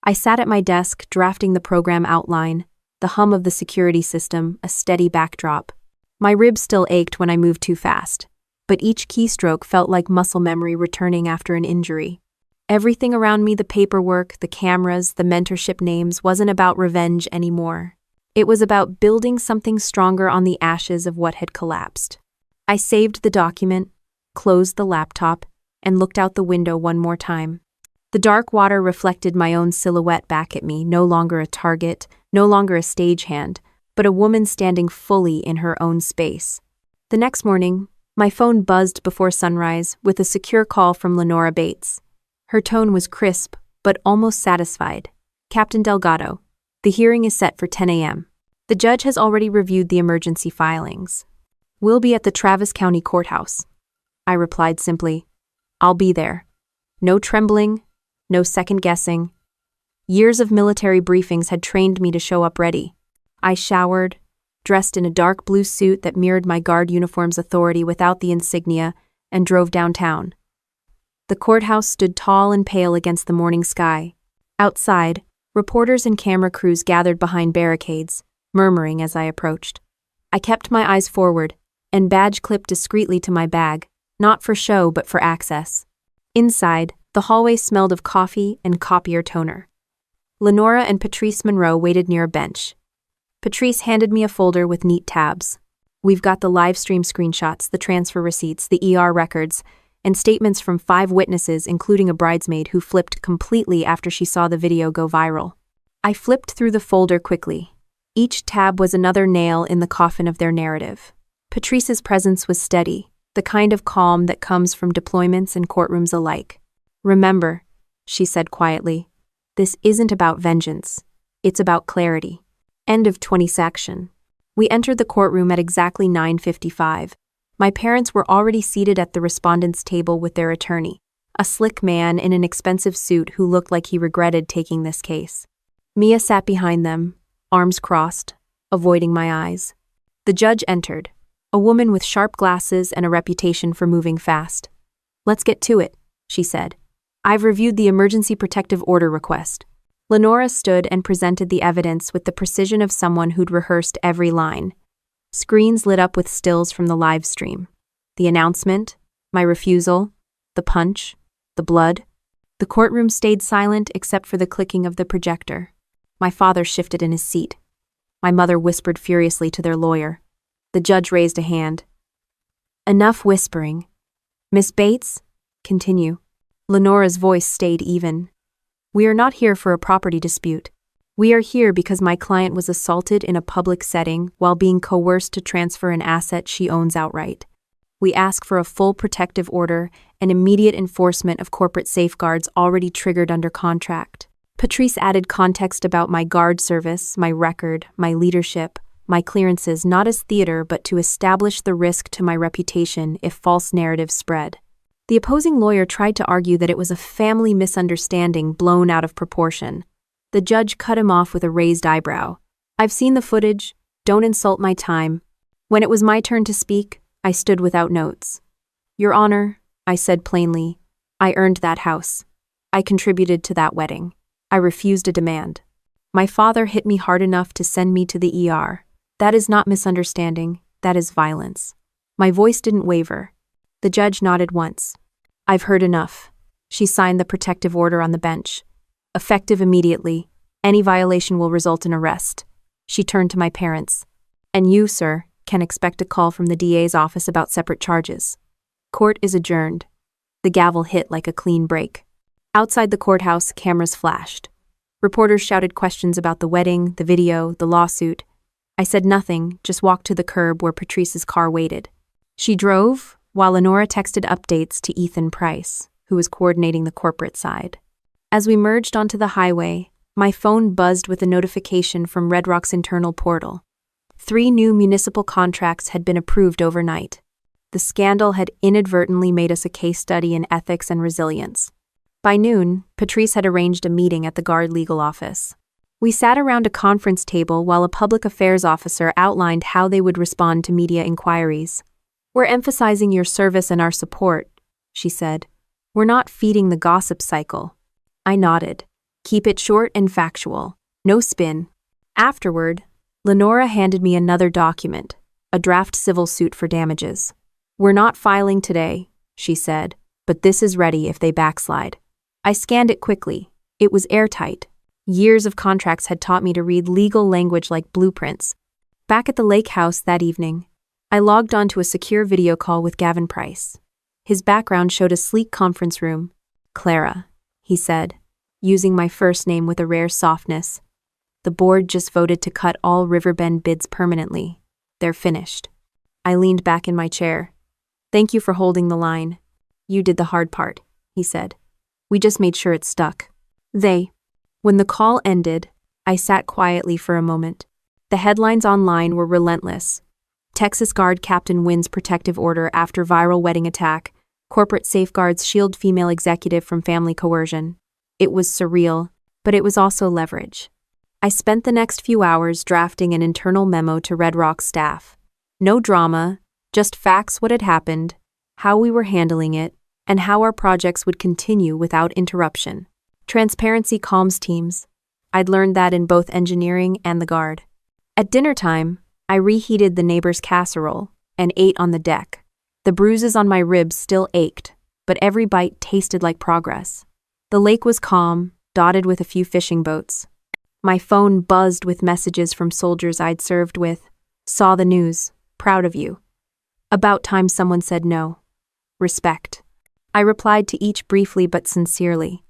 I sat at my desk drafting the program outline, the hum of the security system a steady backdrop. My ribs still ached when I moved too fast, but each keystroke felt like muscle memory returning after an injury. Everything around me, the paperwork, the cameras, the mentorship names, wasn't about revenge anymore. It was about building something stronger on the ashes of what had collapsed. I saved the document, closed the laptop, and looked out the window one more time. The dark water reflected my own silhouette back at me, no longer a target, no longer a stagehand, but a woman standing fully in her own space. The next morning, my phone buzzed before sunrise with a secure call from Lenora Bates. Her tone was crisp, but almost satisfied. Captain Delgado, the hearing is set for 10 a.m. The judge has already reviewed the emergency filings. We'll be at the Travis County Courthouse. I replied simply, I'll be there. No trembling, no second-guessing. Years of military briefings had trained me to show up ready. I showered, dressed in a dark blue suit that mirrored my guard uniform's authority without the insignia, and drove downtown. The courthouse stood tall and pale against the morning sky. Outside, reporters and camera crews gathered behind barricades, murmuring as I approached. I kept my eyes forward, and badge clipped discreetly to my bag, not for show but for access. Inside, the hallway smelled of coffee and copier toner. Lenora and Patrice Monroe waited near a bench. Patrice handed me a folder with neat tabs. We've got the live stream screenshots, the transfer receipts, the ER records, and statements from 5 witnesses, including a bridesmaid who flipped completely after she saw the video go viral. I flipped through the folder quickly. Each tab was another nail in the coffin of their narrative. Patrice's presence was steady, the kind of calm that comes from deployments and courtrooms alike. Remember, she said quietly, this isn't about vengeance. It's about clarity. End of 20 section. We entered the courtroom at exactly 9:55. My parents were already seated at the respondent's table with their attorney, a slick man in an expensive suit who looked like he regretted taking this case. Mia sat behind them, arms crossed, avoiding my eyes. The judge entered, a woman with sharp glasses and a reputation for moving fast. Let's get to it, she said. I've reviewed the emergency protective order request. Lenora stood and presented the evidence with the precision of someone who'd rehearsed every line. Screens lit up with stills from the live stream. The announcement, my refusal, the punch, the blood. The courtroom stayed silent except for the clicking of the projector. My father shifted in his seat. My mother whispered furiously to their lawyer. The judge raised a hand. Enough whispering. Miss Bates, continue. Lenora's voice stayed even. We are not here for a property dispute. We are here because my client was assaulted in a public setting while being coerced to transfer an asset she owns outright. We ask for a full protective order and immediate enforcement of corporate safeguards already triggered under contract. Patrice added context about my guard service, my record, my leadership, my clearances not as theater but to establish the risk to my reputation if false narratives spread. The opposing lawyer tried to argue that it was a family misunderstanding blown out of proportion. The judge cut him off with a raised eyebrow. I've seen the footage. Don't insult my time. When it was my turn to speak, I stood without notes. Your Honor, I said plainly, I earned that house. I contributed to that wedding. I refused a demand. My father hit me hard enough to send me to the ER. That is not misunderstanding. That is violence. My voice didn't waver. The judge nodded once. I've heard enough. She signed the protective order on the bench. Effective immediately. Any violation will result in arrest. She turned to my parents. And you, sir, can expect a call from the DA's office about separate charges. Court is adjourned. The gavel hit like a clean break. Outside the courthouse, cameras flashed. Reporters shouted questions about the wedding, the video, the lawsuit. I said nothing, just walked to the curb where Patrice's car waited. She drove, while Lenora texted updates to Ethan Price, who was coordinating the corporate side. As we merged onto the highway, my phone buzzed with a notification from Red Rock's internal portal. 3 new municipal contracts had been approved overnight. The scandal had inadvertently made us a case study in ethics and resilience. By noon, Patrice had arranged a meeting at the Guard legal office. We sat around a conference table while a public affairs officer outlined how they would respond to media inquiries. "We're emphasizing your service and our support," she said. "We're not feeding the gossip cycle." I nodded. "Keep it short and factual. No spin." Afterward, Lenora handed me another document, a draft civil suit for damages. "We're not filing today," she said, "but this is ready if they backslide." I scanned it quickly. It was airtight. Years of contracts had taught me to read legal language like blueprints. Back at the lake house that evening, I logged onto a secure video call with Gavin Price. His background showed a sleek conference room. "Clara," he said, using my first name with a rare softness. "The board just voted to cut all Riverbend bids permanently. They're finished." I leaned back in my chair. "Thank you for holding the line. You did the hard part," he said. "We just made sure it stuck." When the call ended, I sat quietly for a moment. The headlines online were relentless. Texas Guard Captain wins protective order after viral wedding attack. Corporate safeguards shield female executive from family coercion. It was surreal, but it was also leverage. I spent the next few hours drafting an internal memo to Red Rock's staff. No drama, just facts: what had happened, how we were handling it, and how our projects would continue without interruption. Transparency calms teams. I'd learned that in both engineering and the Guard. At dinner time, I reheated the neighbor's casserole and ate on the deck. The bruises on my ribs still ached, but every bite tasted like progress. The lake was calm, dotted with a few fishing boats. My phone buzzed with messages from soldiers I'd served with. "Saw the news. Proud of you." "About time someone said no. Respect." I replied to each briefly but sincerely.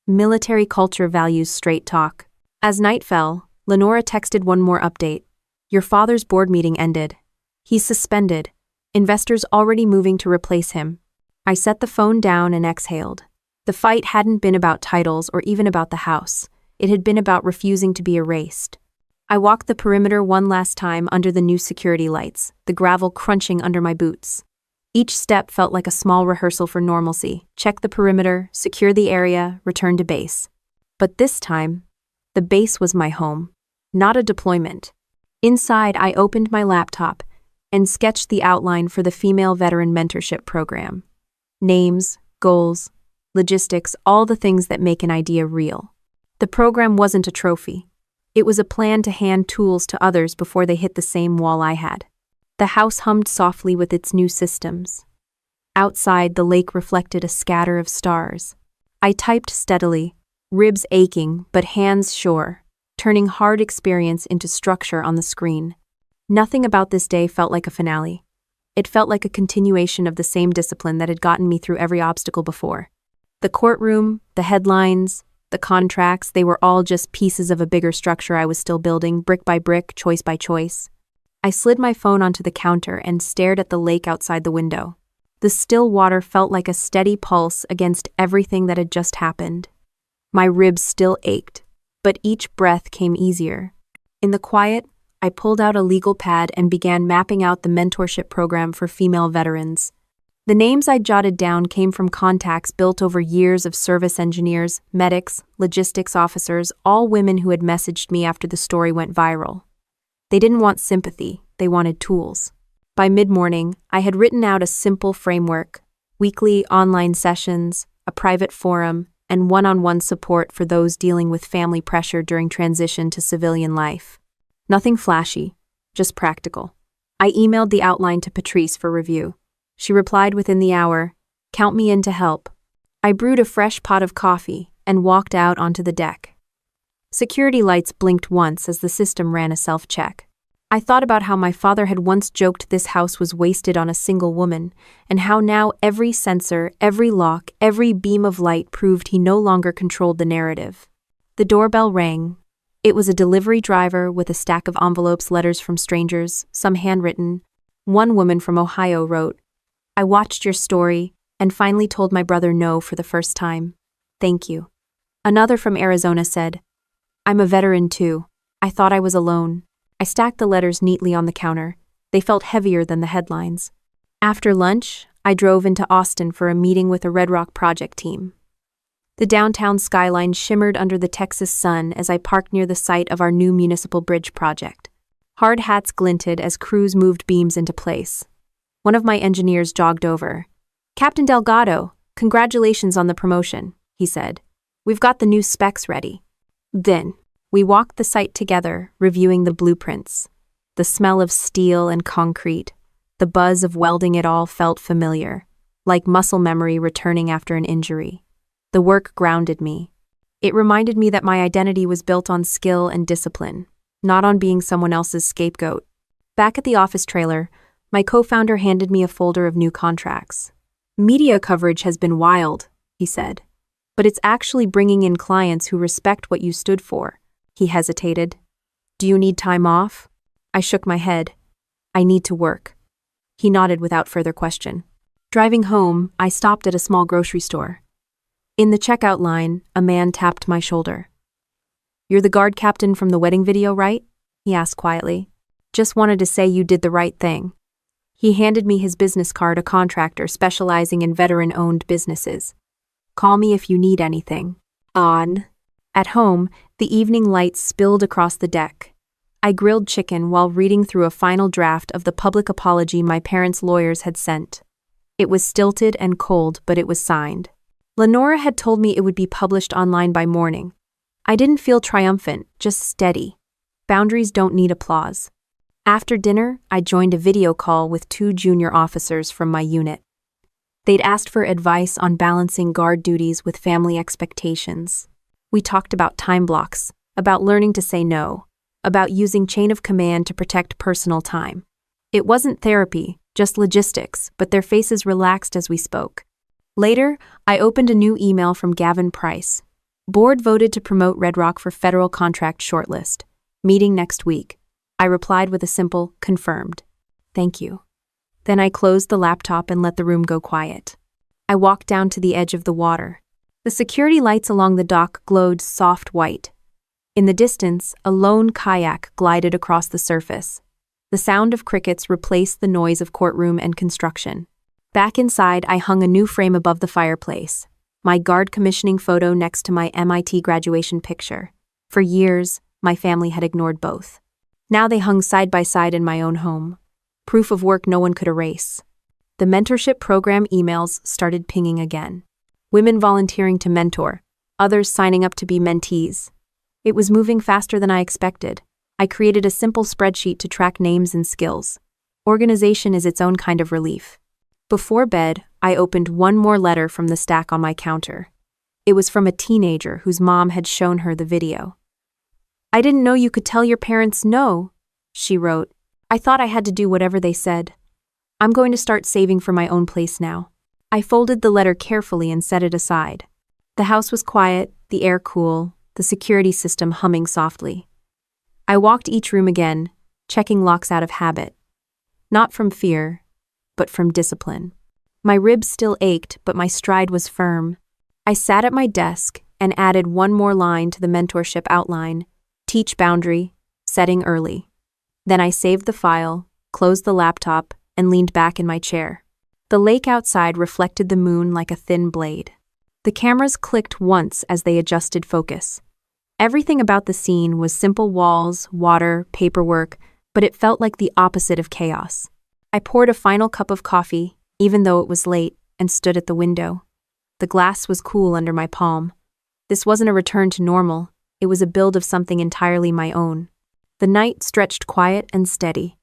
Military culture values straight talk. As night fell, Lenora texted one more update. "Your father's board meeting ended. He's suspended. Investors already moving to replace him." I set the phone down and exhaled. The fight hadn't been about titles or even about the house. It had been about refusing to be erased. I walked the perimeter one last time under the new security lights, the gravel crunching under my boots. Each step felt like a small rehearsal for normalcy. Check the perimeter, secure the area, return to base. But this time, the base was my home, not a deployment. Inside, I opened my laptop and sketched the outline for the Female Veteran Mentorship Program. Names, goals, logistics, all the things that make an idea real. The program wasn't a trophy. It was a plan to hand tools to others before they hit the same wall I had. The house hummed softly with its new systems. Outside, the lake reflected a scatter of stars. I typed steadily, ribs aching but hands sure, turning hard experience into structure on the screen. Nothing about this day felt like a finale. It felt like a continuation of the same discipline that had gotten me through every obstacle before. The courtroom, the headlines, the contracts, they were all just pieces of a bigger structure I was still building, brick by brick, choice by choice. I slid my phone onto the counter and stared at the lake outside the window. The still water felt like a steady pulse against everything that had just happened. My ribs still ached, but each breath came easier. In the quiet, I pulled out a legal pad and began mapping out the mentorship program for female veterans. The names I'd jotted down came from contacts built over years of service engineers, medics, logistics officers, all women who had messaged me after the story went viral. They didn't want sympathy, they wanted tools. By mid-morning, I had written out a simple framework: weekly online sessions, a private forum, and one-on-one support for those dealing with family pressure during transition to civilian life. Nothing flashy, just practical. I emailed the outline to Patrice for review. She replied within the hour, "Count me in to help." I brewed a fresh pot of coffee and walked out onto the deck. Security lights blinked once as the system ran a self-check. I thought about how my father had once joked this house was wasted on a single woman, and how now every sensor, every lock, every beam of light proved he no longer controlled the narrative. The doorbell rang. It was a delivery driver with a stack of envelopes, letters from strangers, some handwritten. One woman from Ohio wrote, I watched your story and finally told my brother no for the first time. Thank you. Another from Arizona said, I'm a veteran too. I thought I was alone. I stacked the letters neatly on the counter. They felt heavier than the headlines. After lunch, I drove into Austin for a meeting with a Red Rock project team. The downtown skyline shimmered under the Texas sun as I parked near the site of our new municipal bridge project. Hard hats glinted as crews moved beams into place. One of my engineers jogged over. Captain Delgado, congratulations on the promotion, he said. We've got the new specs ready. Then, we walked the site together, reviewing the blueprints. The smell of steel and concrete, the buzz of welding it all felt familiar, like muscle memory returning after an injury. The work grounded me. It reminded me that my identity was built on skill and discipline, not on being someone else's scapegoat. Back at the office trailer, my co-founder handed me a folder of new contracts. Media coverage has been wild, he said, but it's actually bringing in clients who respect what you stood for. He hesitated. Do you need time off? I shook my head. I need to work. He nodded without further question. Driving home, I stopped at a small grocery store. In the checkout line, a man tapped my shoulder. You're the guard captain from the wedding video, right? He asked quietly. Just wanted to say you did the right thing. He handed me his business card, a contractor specializing in veteran-owned businesses. Call me if you need anything. On. At home, the evening light spilled across the deck. I grilled chicken while reading through a final draft of the public apology my parents' lawyers had sent. It was stilted and cold, but it was signed. Lenora had told me it would be published online by morning. I didn't feel triumphant, just steady. Boundaries don't need applause. After dinner, I joined a video call with 2 junior officers from my unit. They'd asked for advice on balancing guard duties with family expectations. We talked about time blocks, about learning to say no, about using chain of command to protect personal time. It wasn't therapy, just logistics, but their faces relaxed as we spoke. Later, I opened a new email from Gavin Price. Board voted to promote Red Rock for federal contract shortlist. Meeting next week. I replied with a simple, confirmed. Thank you. Then I closed the laptop and let the room go quiet. I walked down to the edge of the water. The security lights along the dock glowed soft white. In the distance, a lone kayak glided across the surface. The sound of crickets replaced the noise of courtroom and construction. Back inside, I hung a new frame above the fireplace, my guard commissioning photo next to my MIT graduation picture. For years, my family had ignored both. Now they hung side by side in my own home, proof of work no one could erase. The mentorship program emails started pinging again. Women volunteering to mentor, others signing up to be mentees. It was moving faster than I expected. I created a simple spreadsheet to track names and skills. Organization is its own kind of relief. Before bed, I opened one more letter from the stack on my counter. It was from a teenager whose mom had shown her the video. I didn't know you could tell your parents no, she wrote. I thought I had to do whatever they said. I'm going to start saving for my own place now. I folded the letter carefully and set it aside. The house was quiet, the air cool, the security system humming softly. I walked each room again, checking locks out of habit. Not from fear, but from discipline. My ribs still ached, but my stride was firm. I sat at my desk and added one more line to the mentorship outline: teach boundary, setting early. Then I saved the file, closed the laptop, and leaned back in my chair. The lake outside reflected the moon like a thin blade. The cameras clicked once as they adjusted focus. Everything about the scene was simple walls, water, paperwork, but it felt like the opposite of chaos. I poured a final cup of coffee, even though it was late, and stood at the window. The glass was cool under my palm. This wasn't a return to normal, it was a build of something entirely my own. The night stretched quiet and steady.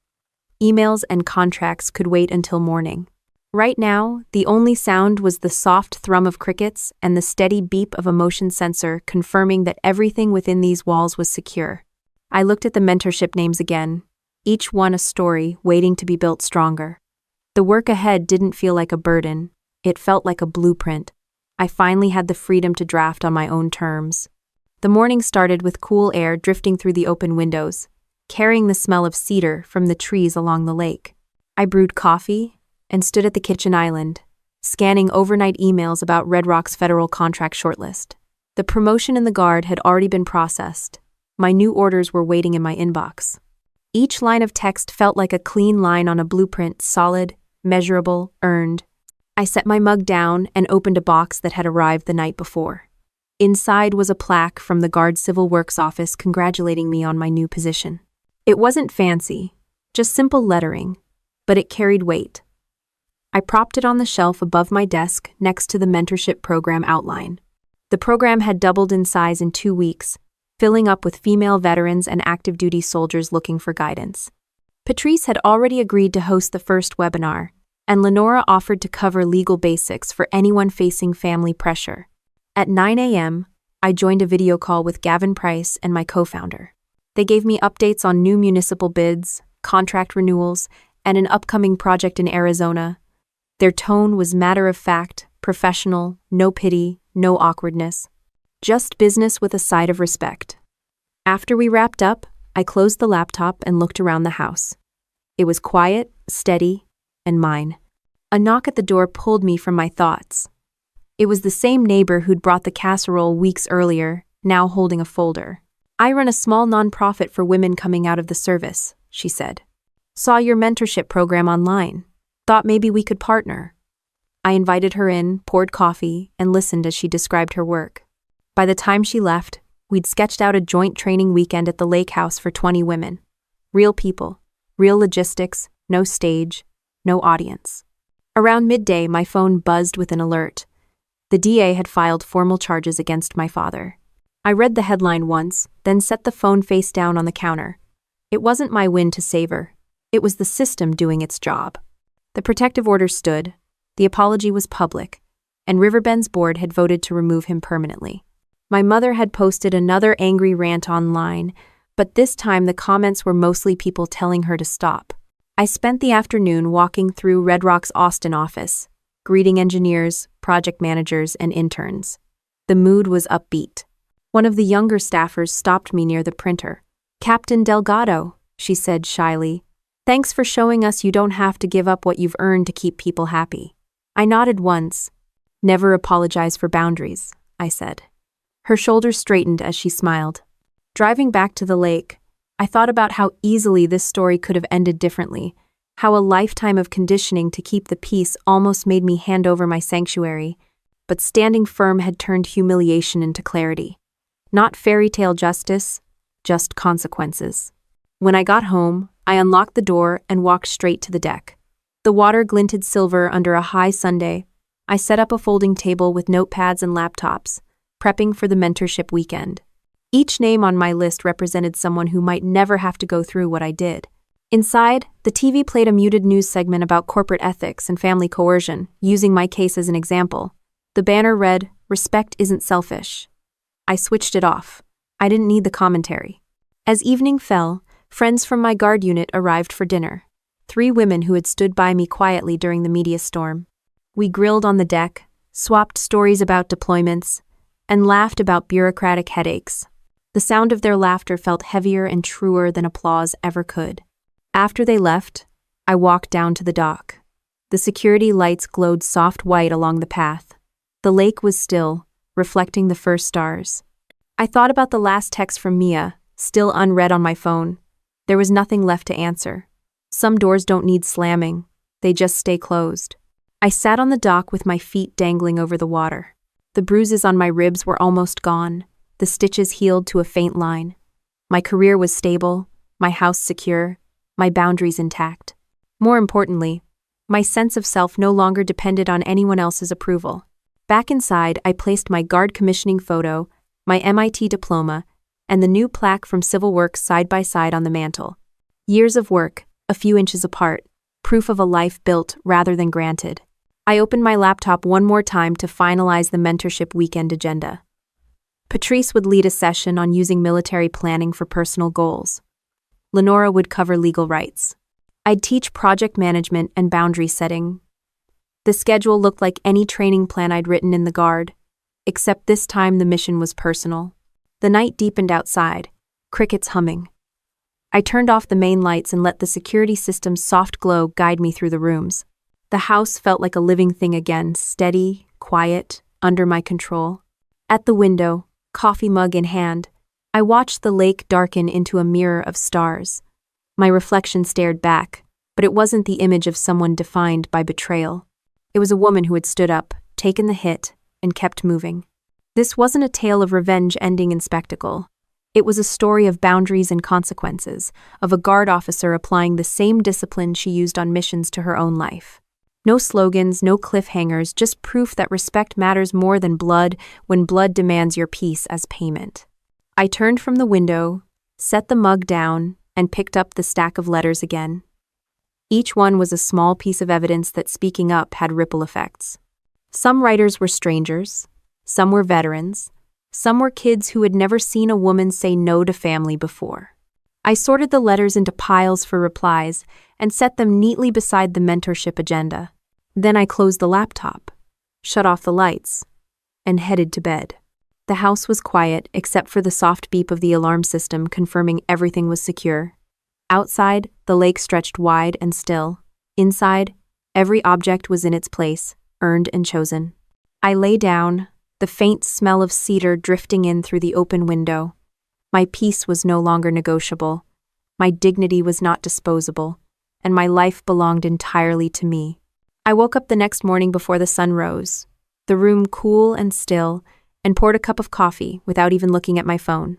Emails and contracts could wait until morning. Right now, the only sound was the soft thrum of crickets and the steady beep of a motion sensor confirming that everything within these walls was secure. I looked at the mentorship names again, each one a story waiting to be built stronger. The work ahead didn't feel like a burden, it felt like a blueprint. I finally had the freedom to draft on my own terms. The morning started with cool air drifting through the open windows, carrying the smell of cedar from the trees along the lake. I brewed coffee and stood at the kitchen island, scanning overnight emails about Red Rock's federal contract shortlist. The promotion in the Guard had already been processed. My new orders were waiting in my inbox. Each line of text felt like a clean line on a blueprint, solid, measurable, earned. I set my mug down and opened a box that had arrived the night before. Inside was a plaque from the Guard Civil Works office congratulating me on my new position. It wasn't fancy, just simple lettering, but it carried weight. I propped it on the shelf above my desk next to the mentorship program outline. The program had doubled in size in 2 weeks, filling up with female veterans and active duty soldiers looking for guidance. Patrice had already agreed to host the first webinar, and Lenora offered to cover legal basics for anyone facing family pressure. At 9 a.m., I joined a video call with Gavin Price and my co-founder. They gave me updates on new municipal bids, contract renewals, and an upcoming project in Arizona. Their tone was matter-of-fact, professional, no pity, no awkwardness. Just business with a side of respect. After we wrapped up, I closed the laptop and looked around the house. It was quiet, steady, and mine. A knock at the door pulled me from my thoughts. It was the same neighbor who'd brought the casserole weeks earlier, now holding a folder. "I run a small nonprofit for women coming out of the service," she said. "Saw your mentorship program online. Thought maybe we could partner." I invited her in, poured coffee, and listened as she described her work. By the time she left, we'd sketched out a joint training weekend at the lake house for 20 women. Real people, real logistics, no stage, no audience. Around midday, my phone buzzed with an alert. The DA had filed formal charges against my father. I read the headline once, then set the phone face down on the counter. It wasn't my win to savor. It was the system doing its job. The protective order stood, the apology was public, and Riverbend's board had voted to remove him permanently. My mother had posted another angry rant online, but this time the comments were mostly people telling her to stop. I spent the afternoon walking through Red Rock's Austin office, greeting engineers, project managers, and interns. The mood was upbeat. One of the younger staffers stopped me near the printer. "Captain Delgado," she said shyly. "Thanks for showing us you don't have to give up what you've earned to keep people happy." I nodded once. "Never apologize for boundaries," I said. Her shoulders straightened as she smiled. Driving back to the lake, I thought about how easily this story could have ended differently, how a lifetime of conditioning to keep the peace almost made me hand over my sanctuary, but standing firm had turned humiliation into clarity. Not fairy tale justice, just consequences. When I got home, I unlocked the door and walked straight to the deck. The water glinted silver under a high Sunday. I set up a folding table with notepads and laptops, prepping for the mentorship weekend. Each name on my list represented someone who might never have to go through what I did. Inside, the TV played a muted news segment about corporate ethics and family coercion, using my case as an example. The banner read, "Respect isn't selfish." I switched it off. I didn't need the commentary. As evening fell, friends from my Guard unit arrived for dinner. 3 women who had stood by me quietly during the media storm. We grilled on the deck, swapped stories about deployments, and laughed about bureaucratic headaches. The sound of their laughter felt heavier and truer than applause ever could. After they left, I walked down to the dock. The security lights glowed soft white along the path. The lake was still, reflecting the first stars. I thought about the last text from Mia, still unread on my phone. There was nothing left to answer. Some doors don't need slamming, they just stay closed. I sat on the dock with my feet dangling over the water. The bruises on my ribs were almost gone, the stitches healed to a faint line. My career was stable, my house secure, my boundaries intact. More importantly, my sense of self no longer depended on anyone else's approval. Back inside, I placed my Guard commissioning photo, my MIT diploma, and the new plaque from Civil Works side by side on the mantle. Years of work, a few inches apart, proof of a life built rather than granted. I opened my laptop one more time to finalize the mentorship weekend agenda. Patrice would lead a session on using military planning for personal goals. Lenora would cover legal rights. I'd teach project management and boundary setting. The schedule looked like any training plan I'd written in the Guard, except this time the mission was personal. The night deepened outside, crickets humming. I turned off the main lights and let the security system's soft glow guide me through the rooms. The house felt like a living thing again, steady, quiet, under my control. At the window, coffee mug in hand, I watched the lake darken into a mirror of stars. My reflection stared back, but it wasn't the image of someone defined by betrayal. It was a woman who had stood up, taken the hit, and kept moving. This wasn't a tale of revenge ending in spectacle. It was a story of boundaries and consequences, of a guard officer applying the same discipline she used on missions to her own life. No slogans, no cliffhangers, just proof that respect matters more than blood when blood demands your peace as payment. I turned from the window, set the mug down, and picked up the stack of letters again. Each one was a small piece of evidence that speaking up had ripple effects. Some writers were strangers, some were veterans, some were kids who had never seen a woman say no to family before. I sorted the letters into piles for replies and set them neatly beside the mentorship agenda. Then I closed the laptop, shut off the lights, and headed to bed. The house was quiet except for the soft beep of the alarm system confirming everything was secure. Outside, the lake stretched wide and still. Inside, every object was in its place, earned and chosen. I lay down, the faint smell of cedar drifting in through the open window. My peace was no longer negotiable. My dignity was not disposable, and my life belonged entirely to me. I woke up the next morning before the sun rose, the room cool and still, and poured a cup of coffee without even looking at my phone.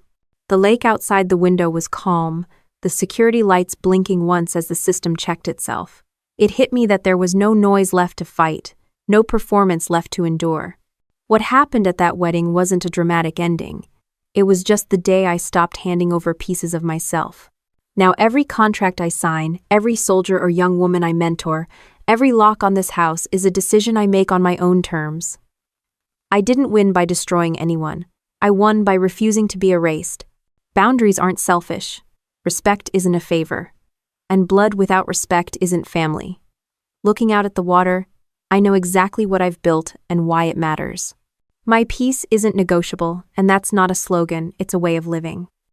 The lake outside the window was calm, the security lights blinking once as the system checked itself. It hit me that there was no noise left to fight, no performance left to endure. What happened at that wedding wasn't a dramatic ending. It was just the day I stopped handing over pieces of myself. Now every contract I sign, every soldier or young woman I mentor, every lock on this house is a decision I make on my own terms. I didn't win by destroying anyone. I won by refusing to be erased. Boundaries aren't selfish. Respect isn't a favor. And blood without respect isn't family. Looking out at the water, I know exactly what I've built and why it matters. My peace isn't negotiable, and that's not a slogan, it's a way of living.